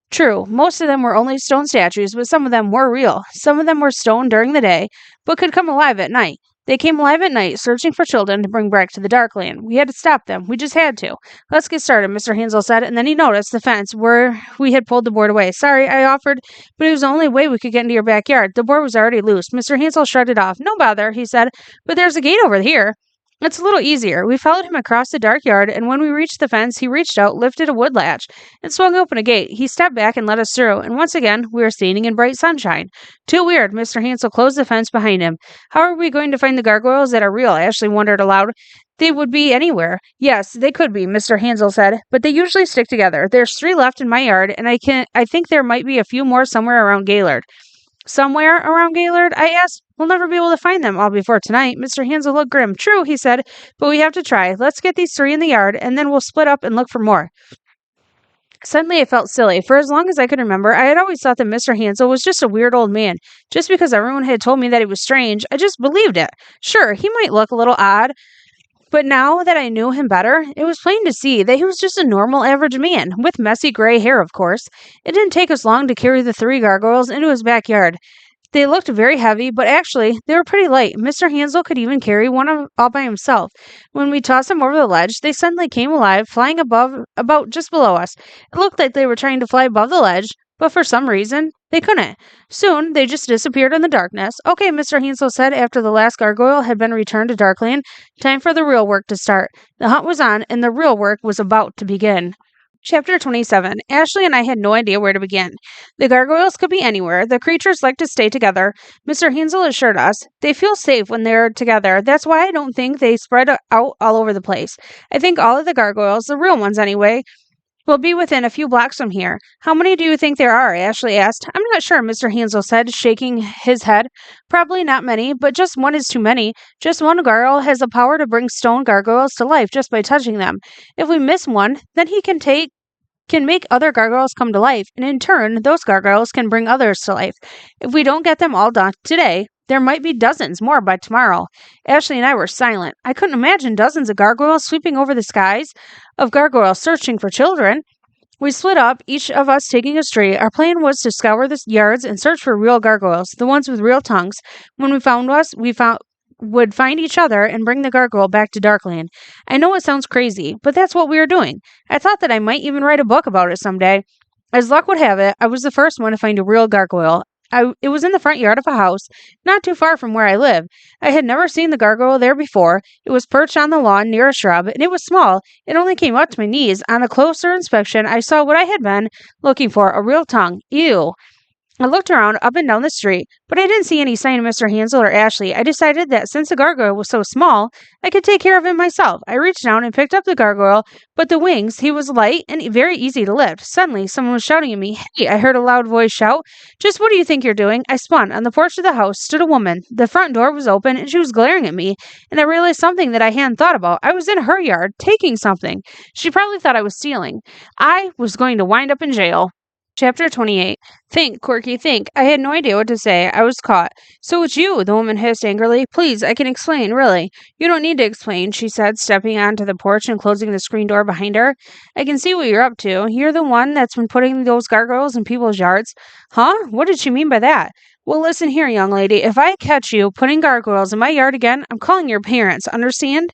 True, most of them were only stone statues, but some of them were real. Some of them were stone during the day, but could come alive at night. They came alive at night, searching for children to bring back to the Darkland. We had to stop them. We just had to. Let's get started, Mr. Hansel said, and then he noticed the fence where we had pulled the board away. Sorry, I offered, but it was the only way we could get into your backyard. The board was already loose. Mr. Hansel shrugged it off. No bother, he said, but there's a gate over here. It's a little easier. We followed him across the dark yard, and when we reached the fence, he reached out, lifted a wood latch, and swung open a gate. He stepped back and let us through, and once again, we were standing in bright sunshine. Too weird. Mr. Hansel closed the fence behind him. How are we going to find the gargoyles that are real? Ashley wondered aloud. They would be anywhere. Yes, they could be, Mr. Hansel said, but they usually stick together. There's 3 left in my yard, and I think there might be a few more somewhere around Gaylord. Somewhere around Gaylord? I asked. We'll never be able to find them all before tonight. Mr. Hansel looked grim. True, he said, but we have to try. Let's get these 3 in the yard, and then we'll split up and look for more. Suddenly I felt silly. For as long as I could remember, I had always thought that Mr. Hansel was just a weird old man. Just because everyone had told me that he was strange, I just believed it. Sure, he might look a little odd, but now that I knew him better, it was plain to see that he was just a normal average man, with messy gray hair, of course. It didn't take us long to carry the 3 gargoyles into his backyard. They looked very heavy, but actually, they were pretty light. Mr. Hansel could even carry one all by himself. When we tossed them over the ledge, they suddenly came alive, flying about just below us. It looked like they were trying to fly above the ledge, but for some reason, they couldn't. Soon, they just disappeared in the darkness. Okay, Mr. Hansel said after the last gargoyle had been returned to Darkland. Time for the real work to start. The hunt was on, and the real work was about to begin. Chapter 27. Ashley and I had no idea where to begin. The gargoyles could be anywhere. The creatures like to stay together. Mr. Hansel assured us they feel safe when they're together. That's why I don't think they spread out all over the place. I think all of the gargoyles, the real ones anyway, will be within a few blocks from here. How many do you think there are? Ashley asked. I'm not sure, Mr. Hansel said, shaking his head. Probably not many, but just one is too many. Just one gargoyle has the power to bring stone gargoyles to life just by touching them. If we miss one, then he can make other gargoyles come to life, and in turn, those gargoyles can bring others to life. If we don't get them all done today, there might be dozens more by tomorrow. Ashley and I were silent. I couldn't imagine dozens of gargoyles sweeping over the skies, of gargoyles searching for children. We split up, each of us taking a street. Our plan was to scour the yards and search for real gargoyles, the ones with real tongues. When we found us, would find each other and bring the gargoyle back to Darkland. I know it sounds crazy, but that's what we were doing. I thought that I might even write a book about it someday. As luck would have it, I was the first one to find a real gargoyle. It was in the front yard of a house, not too far from where I live. I had never seen the gargoyle there before. It was perched on the lawn near a shrub, and it was small. It only came up to my knees. On a closer inspection, I saw what I had been looking for, a real tongue. Ew. I looked around up and down the street, but I didn't see any sign of Mr. Hansel or Ashley. I decided that since the gargoyle was so small, I could take care of him myself. I reached down and picked up the gargoyle, but the wings, he was light and very easy to lift. Suddenly, someone was shouting at me. Hey, I heard a loud voice shout. Just what do you think you're doing? I spun. On the porch of the house stood a woman. The front door was open and she was glaring at me, and I realized something that I hadn't thought about. I was in her yard, taking something. She probably thought I was stealing. I was going to wind up in jail. Chapter 28. Think, Corky, think. I had no idea what to say. I was caught. So it's you, the woman hissed angrily. Please, I can explain, really. You don't need to explain, she said, stepping onto the porch and closing the screen door behind her. I can see what you're up to. You're the one that's been putting those gargoyles in people's yards. Huh? What did she mean by that? Well, listen here, young lady. If I catch you putting gargoyles in my yard again, I'm calling your parents. Understand?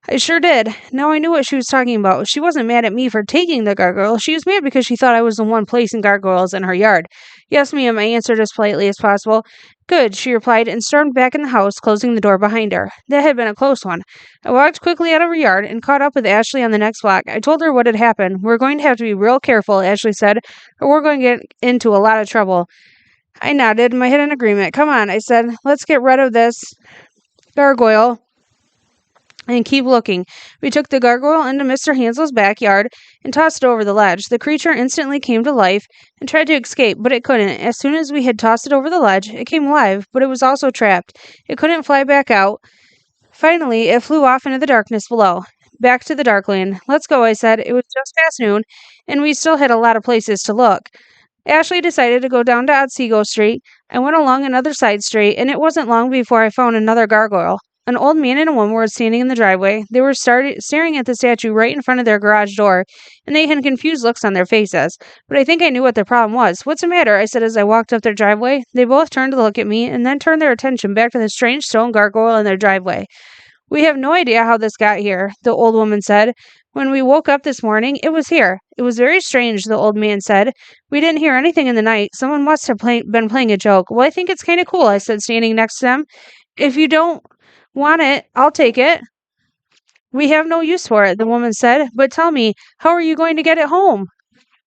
I sure did. Now I knew what she was talking about. She wasn't mad at me for taking the gargoyle. She was mad because she thought I was the one placing gargoyles in her yard. Yes, ma'am, I answered as politely as possible. Good, she replied, and stormed back in the house, closing the door behind her. That had been a close one. I walked quickly out of her yard and caught up with Ashley on the next block. I told her what had happened. We're going to have to be real careful, Ashley said, or we're going to get into a lot of trouble. I nodded, my head in agreement. Come on, I said. Let's get rid of this gargoyle and keep looking. We took the gargoyle into Mr. Hansel's backyard and tossed it over the ledge. The creature instantly came to life and tried to escape, but it couldn't. As soon as we had tossed it over the ledge, it came alive, but it was also trapped. It couldn't fly back out. Finally, it flew off into the darkness below. Back to the Darkland. Let's go, I said. It was just past noon, and we still had a lot of places to look. Ashley decided to go down to Otsego Street. I went along another side street, and it wasn't long before I found another gargoyle. An old man and a woman were standing in the driveway. They were staring at the statue right in front of their garage door, and they had confused looks on their faces. But I think I knew what their problem was. What's the matter? I said as I walked up their driveway. They both turned to look at me, and then turned their attention back to the strange stone gargoyle in their driveway. We have no idea how this got here, the old woman said. When we woke up this morning, it was here. It was very strange, the old man said. We didn't hear anything in the night. Someone must have been playing a joke. Well, I think it's kind of cool, I said, standing next to them. If you don't want it, I'll take it. We have no use for it, the woman said. But tell me, how are you going to get it home?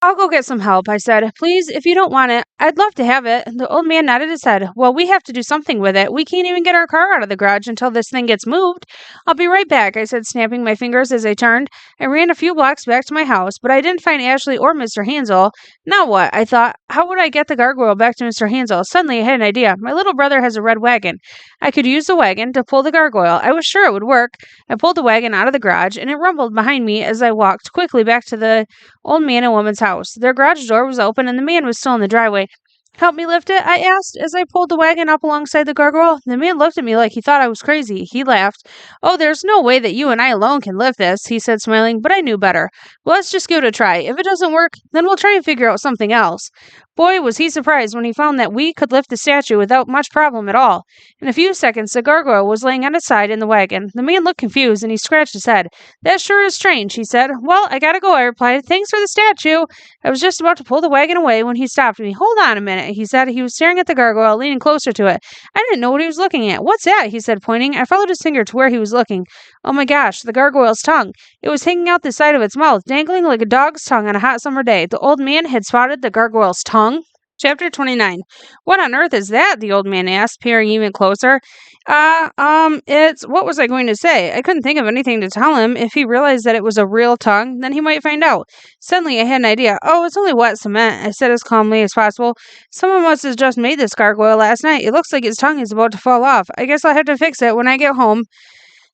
I'll go get some help, I said. Please, if you don't want it, I'd love to have it. The old man nodded his head. Well, we have to do something with it. We can't even get our car out of the garage until this thing gets moved. I'll be right back, I said, snapping my fingers as I turned. I ran a few blocks back to my house, but I didn't find Ashley or Mr. Hansel. Now what? I thought, how would I get the gargoyle back to Mr. Hansel? Suddenly I had an idea. My little brother has a red wagon. I could use the wagon to pull the gargoyle. I was sure it would work. I pulled the wagon out of the garage, and it rumbled behind me as I walked quickly back to the old man and woman's house. Their garage door was open, and the man was still in the driveway. Help me lift it? I asked as I pulled the wagon up alongside the gargoyle. The man looked at me like he thought I was crazy. He laughed. Oh, there's no way that you and I alone can lift this, he said, smiling, but I knew better. Well, let's just give it a try. If it doesn't work, then we'll try and figure out something else. Boy, was he surprised when he found that we could lift the statue without much problem at all. In a few seconds, the gargoyle was laying on its side in the wagon. The man looked confused, and he scratched his head. That sure is strange, he said. Well, I gotta go, I replied. Thanks for the statue. I was just about to pull the wagon away when he stopped me. Hold on a minute, he said. He was staring at the gargoyle, leaning closer to it. I didn't know what he was looking at. What's that? He said, pointing. I followed his finger to where he was looking. Oh my gosh, the gargoyle's tongue. It was hanging out the side of its mouth, dangling like a dog's tongue on a hot summer day. The old man had spotted the gargoyle's tongue. Chapter 29. What on earth is that? The old man asked, peering even closer. What was I going to say? I couldn't think of anything to tell him. If he realized that it was a real tongue, then he might find out. Suddenly, I had an idea. Oh, it's only wet cement, I said as calmly as possible. Someone must have just made this gargoyle last night. It looks like its tongue is about to fall off. I guess I'll have to fix it when I get home.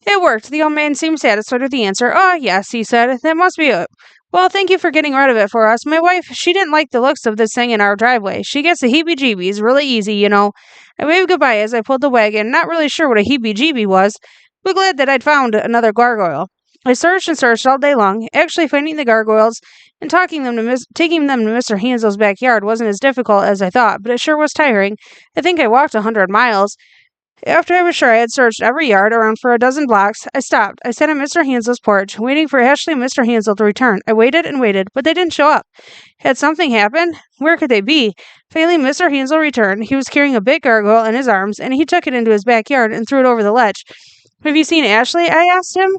It worked. The old man seemed satisfied with the answer. Oh, yes, he said. That must be it. Well, thank you for getting rid of it for us. My wife, she didn't like the looks of this thing in our driveway. She gets the heebie-jeebies really easy, you know. I waved goodbye as I pulled the wagon, not really sure what a heebie-jeebie was, but glad that I'd found another gargoyle. I searched and searched all day long. Actually, finding the gargoyles and taking them to Mr. Hansel's backyard wasn't as difficult as I thought, but it sure was tiring. I think I walked 100 miles. After I was sure I had searched every yard around for a dozen blocks, I stopped. I sat on Mr. Hansel's porch, waiting for Ashley and Mr. Hansel to return. I waited and waited, but they didn't show up. Had something happened? Where could they be? Finally, Mr. Hansel returned. He was carrying a big gargoyle in his arms, and he took it into his backyard and threw it over the ledge. Have you seen Ashley? I asked him.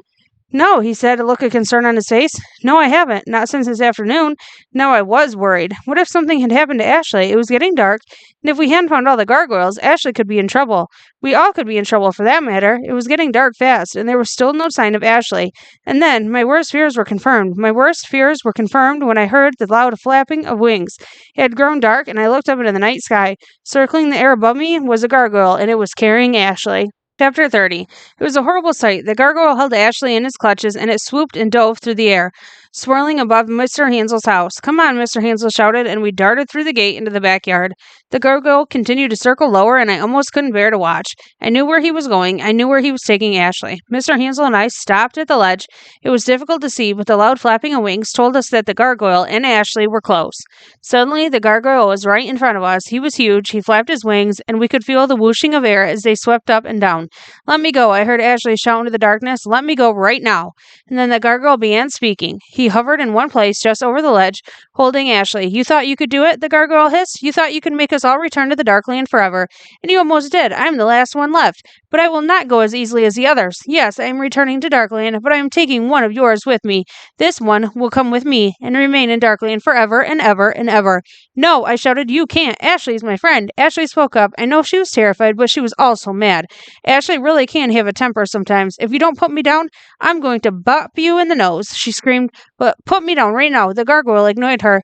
No, he said, a look of concern on his face. No, I haven't. Not since this afternoon. Now I was worried. What if something had happened to Ashley? It was getting dark, and if we hadn't found all the gargoyles, Ashley could be in trouble. We all could be in trouble for that matter. It was getting dark fast, and there was still no sign of Ashley. And then my worst fears were confirmed. My worst fears were confirmed when I heard the loud flapping of wings. It had grown dark, and I looked up into the night sky. Circling the air above me was a gargoyle, and it was carrying Ashley. Chapter 30. It was a horrible sight. The gargoyle held Ashley in his clutches, and it swooped and dove through the air, swirling above Mr. Hansel's house. Come on, Mr. Hansel shouted, and we darted through the gate into the backyard. The gargoyle continued to circle lower, and I almost couldn't bear to watch. I knew where he was going. I knew where he was taking Ashley. Mr. Hansel and I stopped at the ledge. It was difficult to see, but the loud flapping of wings told us that the gargoyle and Ashley were close. Suddenly, the gargoyle was right in front of us. He was huge. He flapped his wings, and we could feel the whooshing of air as they swept up and down. Let me go, I heard Ashley shout into the darkness. Let me go right now. And then the gargoyle began speaking. He hovered in one place just over the ledge, holding Ashley. You thought you could do it? The gargoyle hissed. You thought you could make us all return to the Darkland forever. And you almost did. I'm the last one left. But I will not go as easily as the others. Yes, I am returning to Darkland, but I am taking one of yours with me. This one will come with me and remain in Darkland forever and ever and ever. No, I shouted, you can't. Ashley's my friend. Ashley spoke up. I know she was terrified, but she was also mad. Ashley really can have a temper sometimes. If you don't put me down, I'm going to bop you in the nose, she screamed. But put me down right now. The gargoyle ignored her.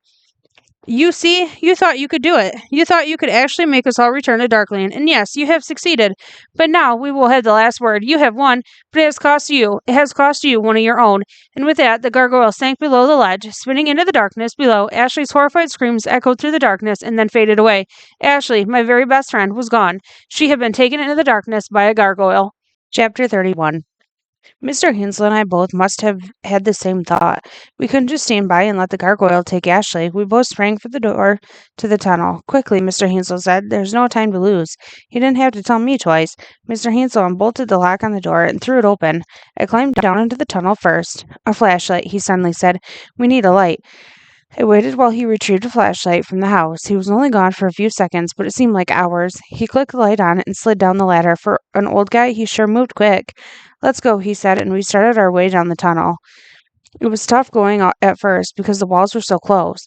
You see, you thought you could do it. You thought you could actually make us all return to Darkland. And yes, you have succeeded. But now we will have the last word. You have won, but it has cost you. It has cost you one of your own. And with that, the gargoyle sank below the ledge, spinning into the darkness below. Ashley's horrified screams echoed through the darkness and then faded away. Ashley, my very best friend, was gone. She had been taken into the darkness by a gargoyle. Chapter 31. Mr. Hansel and I both must have had the same thought. We couldn't just stand by and let the gargoyle take Ashley. We both sprang for the door to the tunnel. Quickly, Mr. Hansel said. There's no time to lose. He didn't have to tell me twice. Mr. Hansel unbolted the lock on the door and threw it open. I climbed down into the tunnel first. A flashlight, he suddenly said. We need a light. I waited while he retrieved a flashlight from the house. He was only gone for a few seconds, but it seemed like hours. He clicked the light on and slid down the ladder. For an old guy, he sure moved quick. Let's go, he said, and we started our way down the tunnel. It was tough going at first because the walls were so close.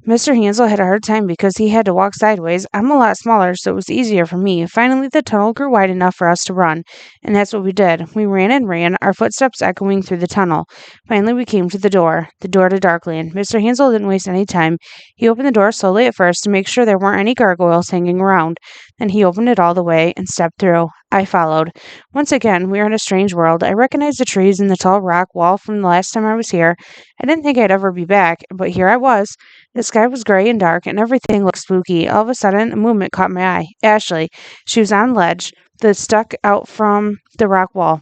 Mr. Hansel had a hard time because he had to walk sideways. I'm a lot smaller, so it was easier for me. Finally, the tunnel grew wide enough for us to run, and that's what we did. We ran and ran, our footsteps echoing through the tunnel. Finally, we came to the door to Darkland. Mr. Hansel didn't waste any time. He opened the door slowly at first to make sure there weren't any gargoyles hanging around. Then he opened it all the way and stepped through. I followed. Once again, we were in a strange world. I recognized the trees and the tall rock wall from the last time I was here. I didn't think I'd ever be back, but here I was. The sky was gray and dark, and everything looked spooky. All of a sudden, a movement caught my eye. Ashley. She was on a ledge that stuck out from the rock wall.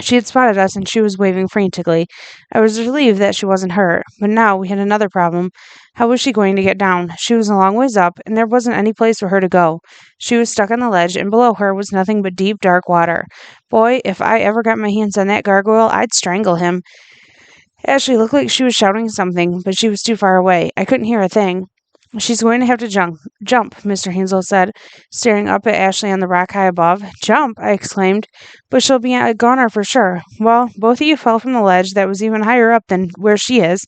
She had spotted us, and she was waving frantically. I was relieved that she wasn't hurt, but now we had another problem. How was she going to get down? She was a long ways up, and there wasn't any place for her to go. She was stuck on the ledge, and below her was nothing but deep, dark water. Boy, if I ever got my hands on that gargoyle, I'd strangle him. Ashley looked like she was shouting something, but she was too far away. I couldn't hear a thing. She's going to have to jump, Mr. Hansel said, staring up at Ashley on the rock high above. Jump, I exclaimed, but she'll be a goner for sure. Well, both of you fell from the ledge that was even higher up than where she is,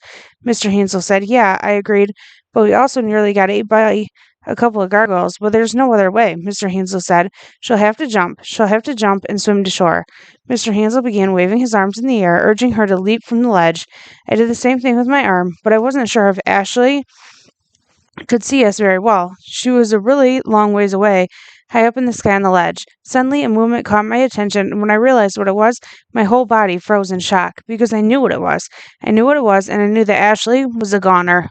Mr. Hansel said. Yeah, I agreed, but we also nearly got ate by a couple of gargoyles, but there's no other way, Mr. Hansel said. She'll have to jump and swim to shore. Mr. Hansel began waving his arms in the air, urging her to leap from the ledge. I did the same thing with my arm, but I wasn't sure if Ashley could see us very well. She was a really long ways away, high up in the sky on the ledge. Suddenly, a movement caught my attention, and when I realized what it was, my whole body froze in shock, because I knew what it was. I knew what it was, and I knew that Ashley was a goner.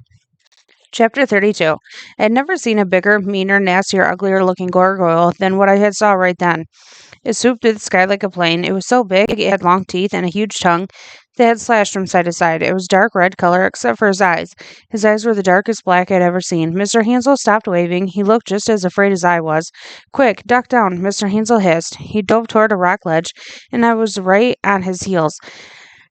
Chapter 32. I had never seen a bigger, meaner, nastier, uglier-looking gargoyle than what I had saw right then. It swooped through the sky like a plane. It was so big, it had long teeth and a huge tongue The head slashed from side to side. It was dark red color except for his eyes. His eyes were the darkest black I'd ever seen. Mr. Hansel stopped waving. He looked just as afraid as I was. Quick, duck down, Mr. Hansel hissed. He dove toward a rock ledge, and I was right on his heels.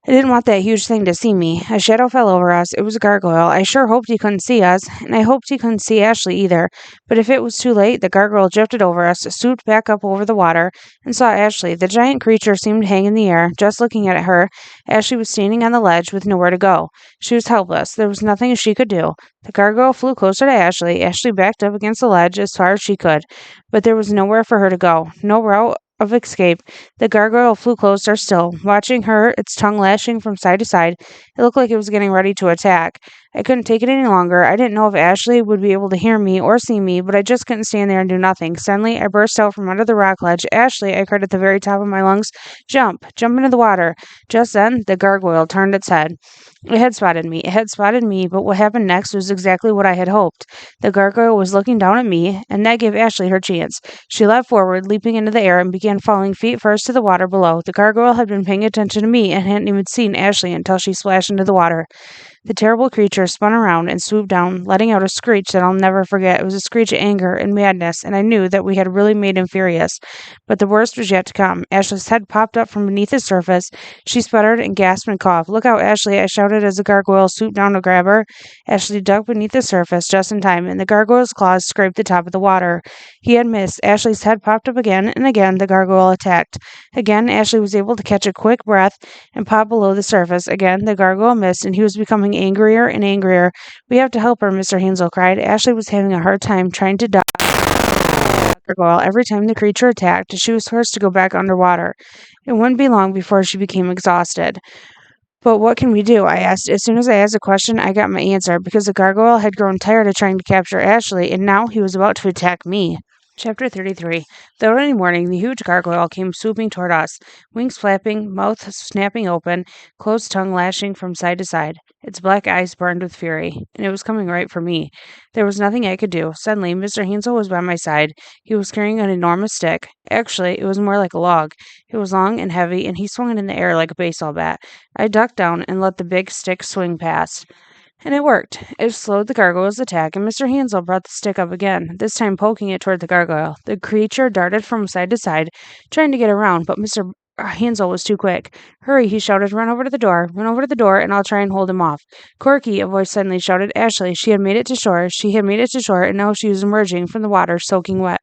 I didn't want that huge thing to see me. A shadow fell over us. It was a gargoyle. I sure hoped he couldn't see us, and I hoped he couldn't see Ashley either. But if it was too late, the gargoyle drifted over us, swooped back up over the water, and saw Ashley. The giant creature seemed to hang in the air, just looking at her. Ashley was standing on the ledge with nowhere to go. She was helpless. There was nothing she could do. The gargoyle flew closer to Ashley. Ashley backed up against the ledge as far as she could, but there was nowhere for her to go. No route of escape. The gargoyle flew closer still, watching her, its tongue lashing from side to side. It looked like it was getting ready to attack. I couldn't take it any longer. I didn't know if Ashley would be able to hear me or see me, but I just couldn't stand there and do nothing. Suddenly, I burst out from under the rock ledge. Ashley, I cried at the very top of my lungs. Jump! Jump into the water! Just then, the gargoyle turned its head. It had spotted me. It had spotted me, but what happened next was exactly what I had hoped. The gargoyle was looking down at me, and that gave Ashley her chance. She leapt forward, leaping into the air, and began falling feet first to the water below. The gargoyle had been paying attention to me and hadn't even seen Ashley until she splashed into the water. The terrible creature spun around and swooped down, letting out a screech that I'll never forget. It was a screech of anger and madness, and I knew that we had really made him furious. But the worst was yet to come. Ashley's head popped up from beneath the surface. She sputtered and gasped and coughed. "Look out, Ashley!" I shouted as the gargoyle swooped down to grab her. Ashley ducked beneath the surface just in time, and the gargoyle's claws scraped the top of the water. He had missed. Ashley's head popped up again, and again the gargoyle attacked. Again, Ashley was able to catch a quick breath and pop below the surface. Again, the gargoyle missed, and he was becoming angrier and angrier. "We have to help her," Mr. Hansel cried. Ashley was having a hard time trying to dodge the gargoyle. Every time the creature attacked, she was forced to go back underwater. It wouldn't be long before she became exhausted. "But what can we do?" I asked. As soon as I asked a question, I got my answer, because the gargoyle had grown tired of trying to capture Ashley, and now he was about to attack me. Chapter 33. The early morning, the huge gargoyle came swooping toward us, wings flapping, mouth snapping open, closed tongue lashing from side to side. Its black eyes burned with fury, and it was coming right for me. There was nothing I could do. Suddenly, Mr. Hansel was by my side. He was carrying an enormous stick. Actually, it was more like a log. It was long and heavy, and he swung it in the air like a baseball bat. I ducked down and let the big stick swing past. And it worked. It slowed the gargoyle's attack, and Mr. Hansel brought the stick up again, this time poking it toward the gargoyle. The creature darted from side to side, trying to get around, but Mr. Hansel was too quick. "Hurry," he shouted. "Run over to the door. Run over to the door, and I'll try and hold him off." "Corky," a voice suddenly shouted. Ashley. She had made it to shore. She had made it to shore, and now she was emerging from the water, soaking wet.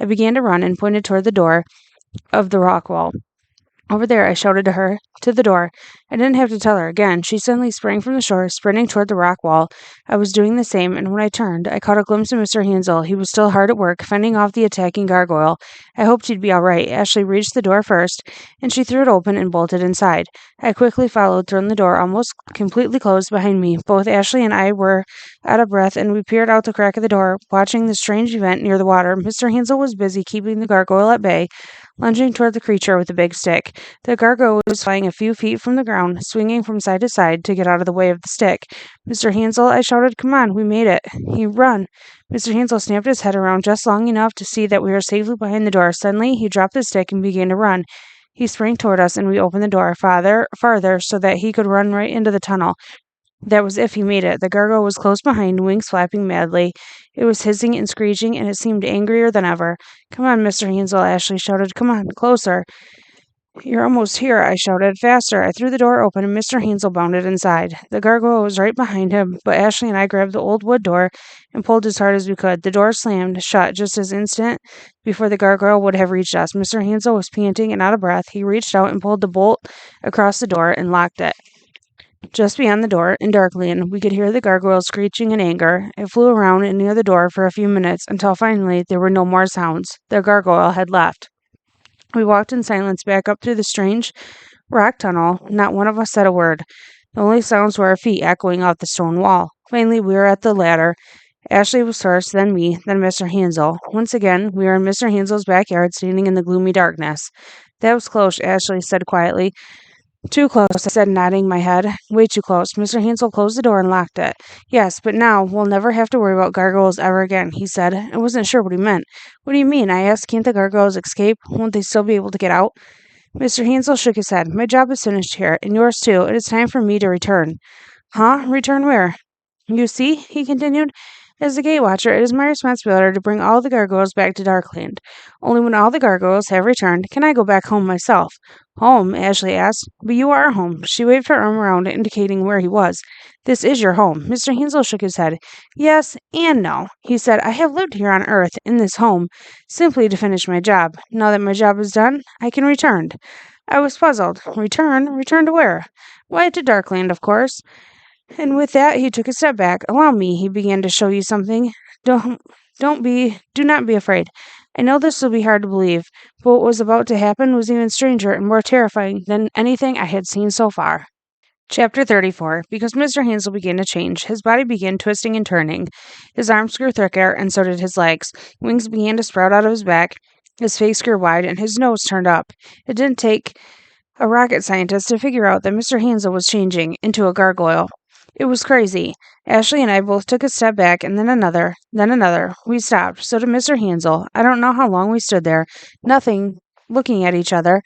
I began to run and pointed toward the door of the rock wall. "Over there," I shouted to her. To the door. I didn't have to tell her again. She suddenly sprang from the shore, sprinting toward the rock wall. I was doing the same, and when I turned, I caught a glimpse of Mr. Hansel. He was still hard at work, fending off the attacking gargoyle. I hoped he'd be all right. Ashley reached the door first, and she threw it open and bolted inside. I quickly followed, throwing the door almost completely closed behind me. Both Ashley and I were out of breath, and we peered out the crack of the door, watching the strange event near the water. Mr. Hansel was busy keeping the gargoyle at bay, lunging toward the creature with a big stick. The gargoyle was flying a few feet from the ground, swinging from side to side to get out of the way of the stick. "Mr. Hansel," I shouted, "come on, we made it." "He run." Mr. Hansel snapped his head around just long enough to see that we were safely behind the door. Suddenly, he dropped the stick and began to run. He sprang toward us, and we opened the door farther, so that he could run right into the tunnel. That was if he made it. The gargoyle was close behind, wings flapping madly. It was hissing and screeching, and it seemed angrier than ever. "Come on, Mr. Hansel," Ashley shouted. "Come on, closer." "You're almost here," I shouted. "Faster." I threw the door open, and Mr. Hansel bounded inside. The gargoyle was right behind him, but Ashley and I grabbed the old wood door and pulled as hard as we could. The door slammed shut just as instant before the gargoyle would have reached us. Mr. Hansel was panting and out of breath. He reached out and pulled the bolt across the door and locked it. Just beyond the door, in Darkland, we could hear the gargoyle screeching in anger. It flew around and near the door for a few minutes, until finally there were no more sounds. The gargoyle had left. We walked in silence back up through the strange rock tunnel. Not one of us said a word. The only sounds were our feet echoing off the stone wall. Finally, we were at the ladder. Ashley was first, then me, then Mr. Hansel. Once again, we were in Mr. Hansel's backyard, standing in the gloomy darkness. "That was close," Ashley said quietly. "Too close," I said, nodding my head. "Way too close." Mr. Hansel closed the door and locked it. "Yes, but now we'll never have to worry about gargoyles ever again," he said. I wasn't sure what he meant. "What do you mean?" I asked. "Can't the gargoyles escape? Won't they still be able to get out?" Mr. Hansel shook his head. My job is finished here, and yours too. It is time for me to return. Huh? Return where? You see, he continued, as the gate watcher, it is my responsibility to bring all the gargoyles back to Darkland. Only when all the gargoyles have returned can I go back home myself. Home? Ashley asked. But you are home. She waved her arm around, indicating where he was. This is your home. Mr. Hansel shook his head. Yes and no. He said, I have lived here on Earth, in this home, simply to finish my job. Now that my job is done, I can return. I was puzzled. Return? Return to where? Why, to Darkland, of course. And with that, he took a step back. Allow me, he began to show you something. Don't, do not be afraid. I know this will be hard to believe, but what was about to happen was even stranger and more terrifying than anything I had seen so far. Chapter 34. Because Mr. Hansel began to change, his body began twisting and turning. His arms grew thicker, and so did his legs. Wings began to sprout out of his back. His face grew wide, and his nose turned up. It didn't take a rocket scientist to figure out that Mr. Hansel was changing into a gargoyle. It was crazy. Ashley and I both took a step back, and then another, then another. We stopped. So did Mr. Hansel. I don't know how long we stood there, nothing, looking at each other.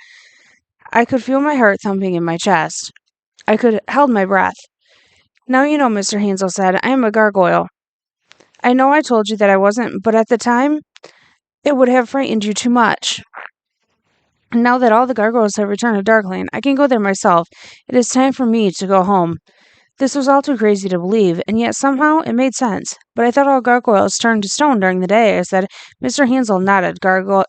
I could feel my heart thumping in my chest. I could held my breath. Now you know, Mr. Hansel said, I am a gargoyle. I know I told you that I wasn't, but at the time, it would have frightened you too much. Now that all the gargoyles have returned to Darkland, I can go there myself. It is time for me to go home. This was all too crazy to believe, and yet somehow it made sense. But I thought all gargoyles turned to stone during the day, I said. Mr. Hansel nodded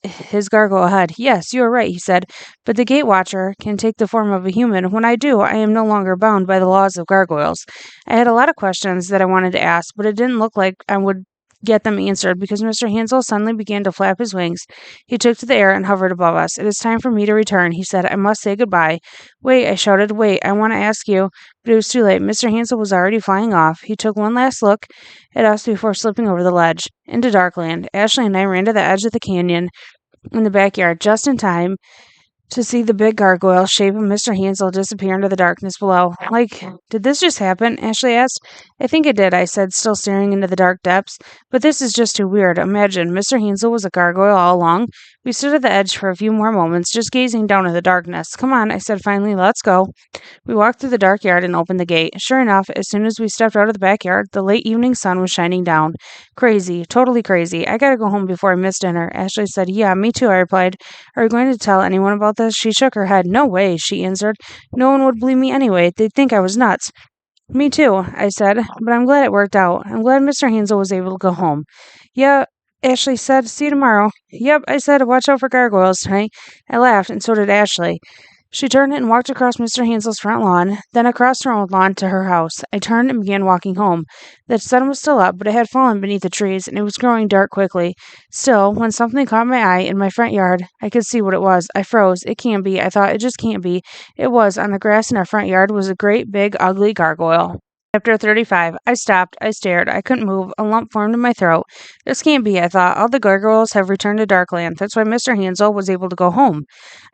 his gargoyle head. Yes, you are right, he said. But the gate watcher can take the form of a human. When I do, I am no longer bound by the laws of gargoyles. I had a lot of questions that I wanted to ask, but it didn't look like I would get them answered because Mr. Hansel suddenly began to flap his wings. He took to the air and hovered above us. It is time for me to return, he said. I must say goodbye. Wait, I shouted. Wait, I want to ask you. But it was too late. Mr. Hansel was already flying off. He took one last look at us before slipping over the ledge into Darkland. Ashley and I ran to the edge of the canyon in the backyard just in time to see the big gargoyle shape of Mr. Hansel disappear into the darkness below. Did this just happen? Ashley asked. I think it did, I said, still staring into the dark depths. But this is just too weird. Imagine, Mr. Hansel was a gargoyle all along. We stood at the edge for a few more moments, just gazing down at the darkness. Come on, I said finally, let's go. We walked through the dark yard and opened the gate. Sure enough, as soon as we stepped out of the backyard, the late evening sun was shining down. Crazy, totally crazy. I gotta go home before I miss dinner. Ashley said, Yeah, me too, I replied. Are you going to tell anyone about this? She shook her head. No way, she answered. No one would believe me anyway. They'd think I was nuts. Me too, I said, but I'm glad it worked out. I'm glad Mr. Hansel was able to go home. Yeah, Ashley said, see you tomorrow. Yep, I said, watch out for gargoyles tonight. I laughed, and so did Ashley. She turned and walked across Mr. Hansel's front lawn, then across her own lawn to her house. I turned and began walking home. The sun was still up, but it had fallen beneath the trees, and it was growing dark quickly. Still, when something caught my eye in my front yard, I could see what it was. I froze. It can't be. I thought, it just can't be. It was. On the grass in our front yard was a great, big, ugly gargoyle. Chapter 35. I stopped. I stared. I couldn't move. A lump formed in my throat. This can't be, I thought. All the gargoyles have returned to Darkland. That's why Mr. Hansel was able to go home.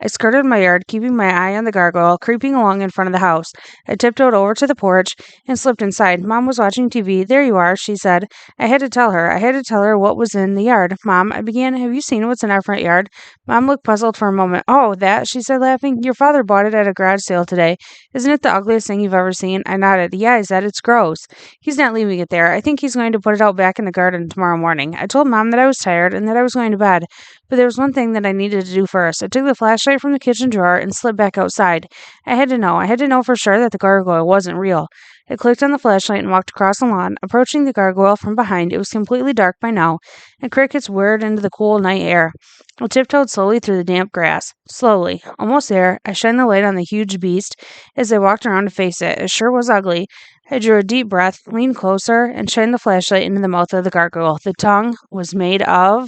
I skirted my yard, keeping my eye on the gargoyle, creeping along in front of the house. I tiptoed over to the porch and slipped inside. Mom was watching TV. There you are, she said. I had to tell her. I had to tell her what was in the yard. Mom, I began, have you seen what's in our front yard? Mom looked puzzled for a moment. Oh, that, she said, laughing. Your father bought it at a garage sale today. Isn't it the ugliest thing you've ever seen? I nodded. Yeah, I said, it's gross. He's not leaving it there. I think he's going to put it out back in the garden tomorrow morning. I told Mom that I was tired and that I was going to bed, but there was one thing that I needed to do first. I took the flashlight from the kitchen drawer and slipped back outside. I had to know. I had to know for sure that the gargoyle wasn't real. I clicked on the flashlight and walked across the lawn, approaching the gargoyle from behind. It was completely dark by now, and crickets whirred into the cool night air. I tiptoed slowly through the damp grass. Slowly. Almost there, I shined the light on the huge beast as I walked around to face it. It sure was ugly. I drew a deep breath, leaned closer, and shined the flashlight into the mouth of the gargoyle. The tongue was made of...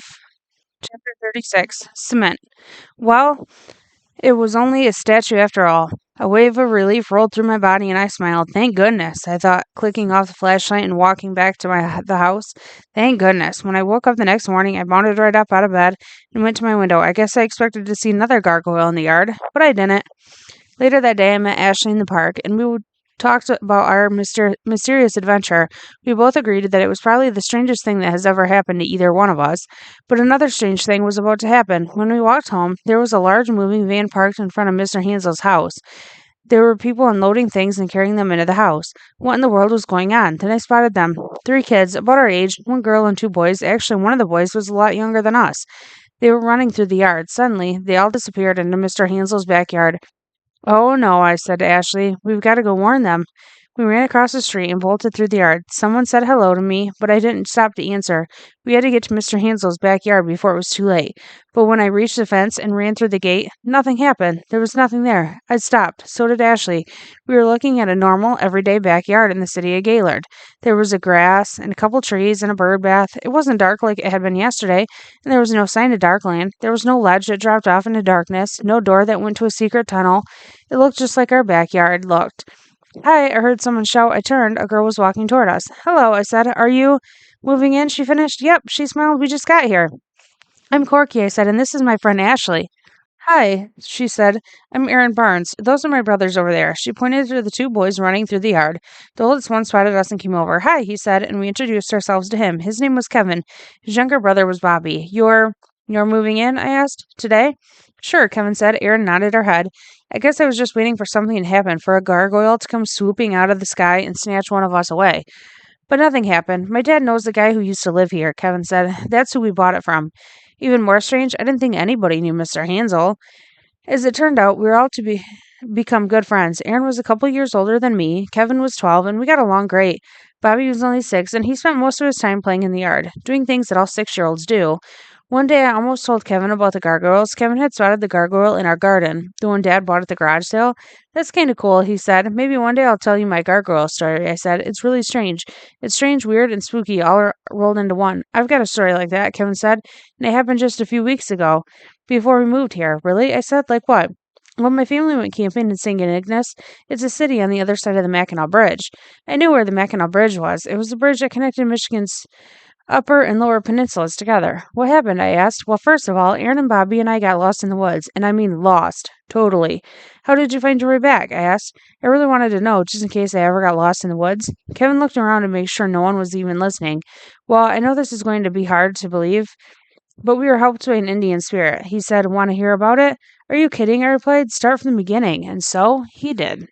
Chapter 36. Cement. Well, it was only a statue after all. A wave of relief rolled through my body, and I smiled. Thank goodness, I thought, clicking off the flashlight and walking back to the house. Thank goodness. When I woke up the next morning, I bounded right up out of bed and went to my window. I guess I expected to see another gargoyle in the yard, but I didn't. Later that day, I met Ashley in the park, and talked about our mysterious adventure. We both agreed that it was probably the strangest thing that has ever happened to either one of us. But another strange thing was about to happen. When we walked home, there was a large moving van parked in front of Mr. Hansel's house. There were people unloading things and carrying them into the house. What in the world was going on? Then I spotted them. Three kids, about our age, one girl and two boys. Actually, one of the boys was a lot younger than us. They were running through the yard. Suddenly, they all disappeared into Mr. Hansel's backyard. Oh no, I said to Ashley. We've got to go warn them. We ran across the street and bolted through the yard. Someone said hello to me, but I didn't stop to answer. We had to get to Mr. Hansel's backyard before it was too late. But when I reached the fence and ran through the gate, nothing happened. There was nothing there. I stopped. So did Ashley. We were looking at a normal, everyday backyard in the city of Gaylord. There was a grass and a couple trees and a bird bath. It wasn't dark like it had been yesterday, and there was no sign of darkland. There was no ledge that dropped off into darkness, no door that went to a secret tunnel. It looked just like our backyard looked. Hi, I heard someone shout. I turned. A girl was walking toward us. Hello, I said. Are you moving in? She finished. Yep, she smiled. We just got here. I'm Corky, I said, and this is my friend Ashley. Hi, she said. I'm Aaron Barnes. Those are my brothers over there. She pointed to the two boys running through the yard. The oldest one spotted us and came over. Hi, he said, and we introduced ourselves to him. His name was Kevin. His younger brother was Bobby. You're moving in? I asked. Today? Sure, Kevin said. Aaron nodded her head. I guess I was just waiting for something to happen, for a gargoyle to come swooping out of the sky and snatch one of us away. But nothing happened. My dad knows the guy who used to live here, Kevin said. That's who we bought it from. Even more strange, I didn't think anybody knew Mr. Hansel. As it turned out, we were all to become good friends. Aaron was a couple years older than me, Kevin was 12, and we got along great. Bobby was only 6, and he spent most of his time playing in the yard, doing things that all 6-year-olds do. One day I almost told Kevin about the gargoyles. Kevin had spotted the gargoyle in our garden, the one Dad bought at the garage sale. That's kind of cool, he said. Maybe one day I'll tell you my gargoyle story, I said. It's really strange. It's strange, weird, and spooky all rolled into one. I've got a story like that, Kevin said, and it happened just a few weeks ago, before we moved here. Really? I said, like what? Well, my family went camping in St. Ignace. It's a city on the other side of the Mackinac Bridge. I knew where the Mackinac Bridge was. It was the bridge that connected Michigan's Upper and Lower Peninsulas together. What happened? I asked. Well, first of all, Aaron and Bobby and I got lost in the woods, and I mean lost. Totally. How did you find your way back? I asked. I really wanted to know, just in case I ever got lost in the woods. Kevin looked around to make sure no one was even listening. Well, I know this is going to be hard to believe, but we were helped by an Indian spirit. He said, Want to hear about it? Are you kidding? I replied. Start from the beginning. And so he did.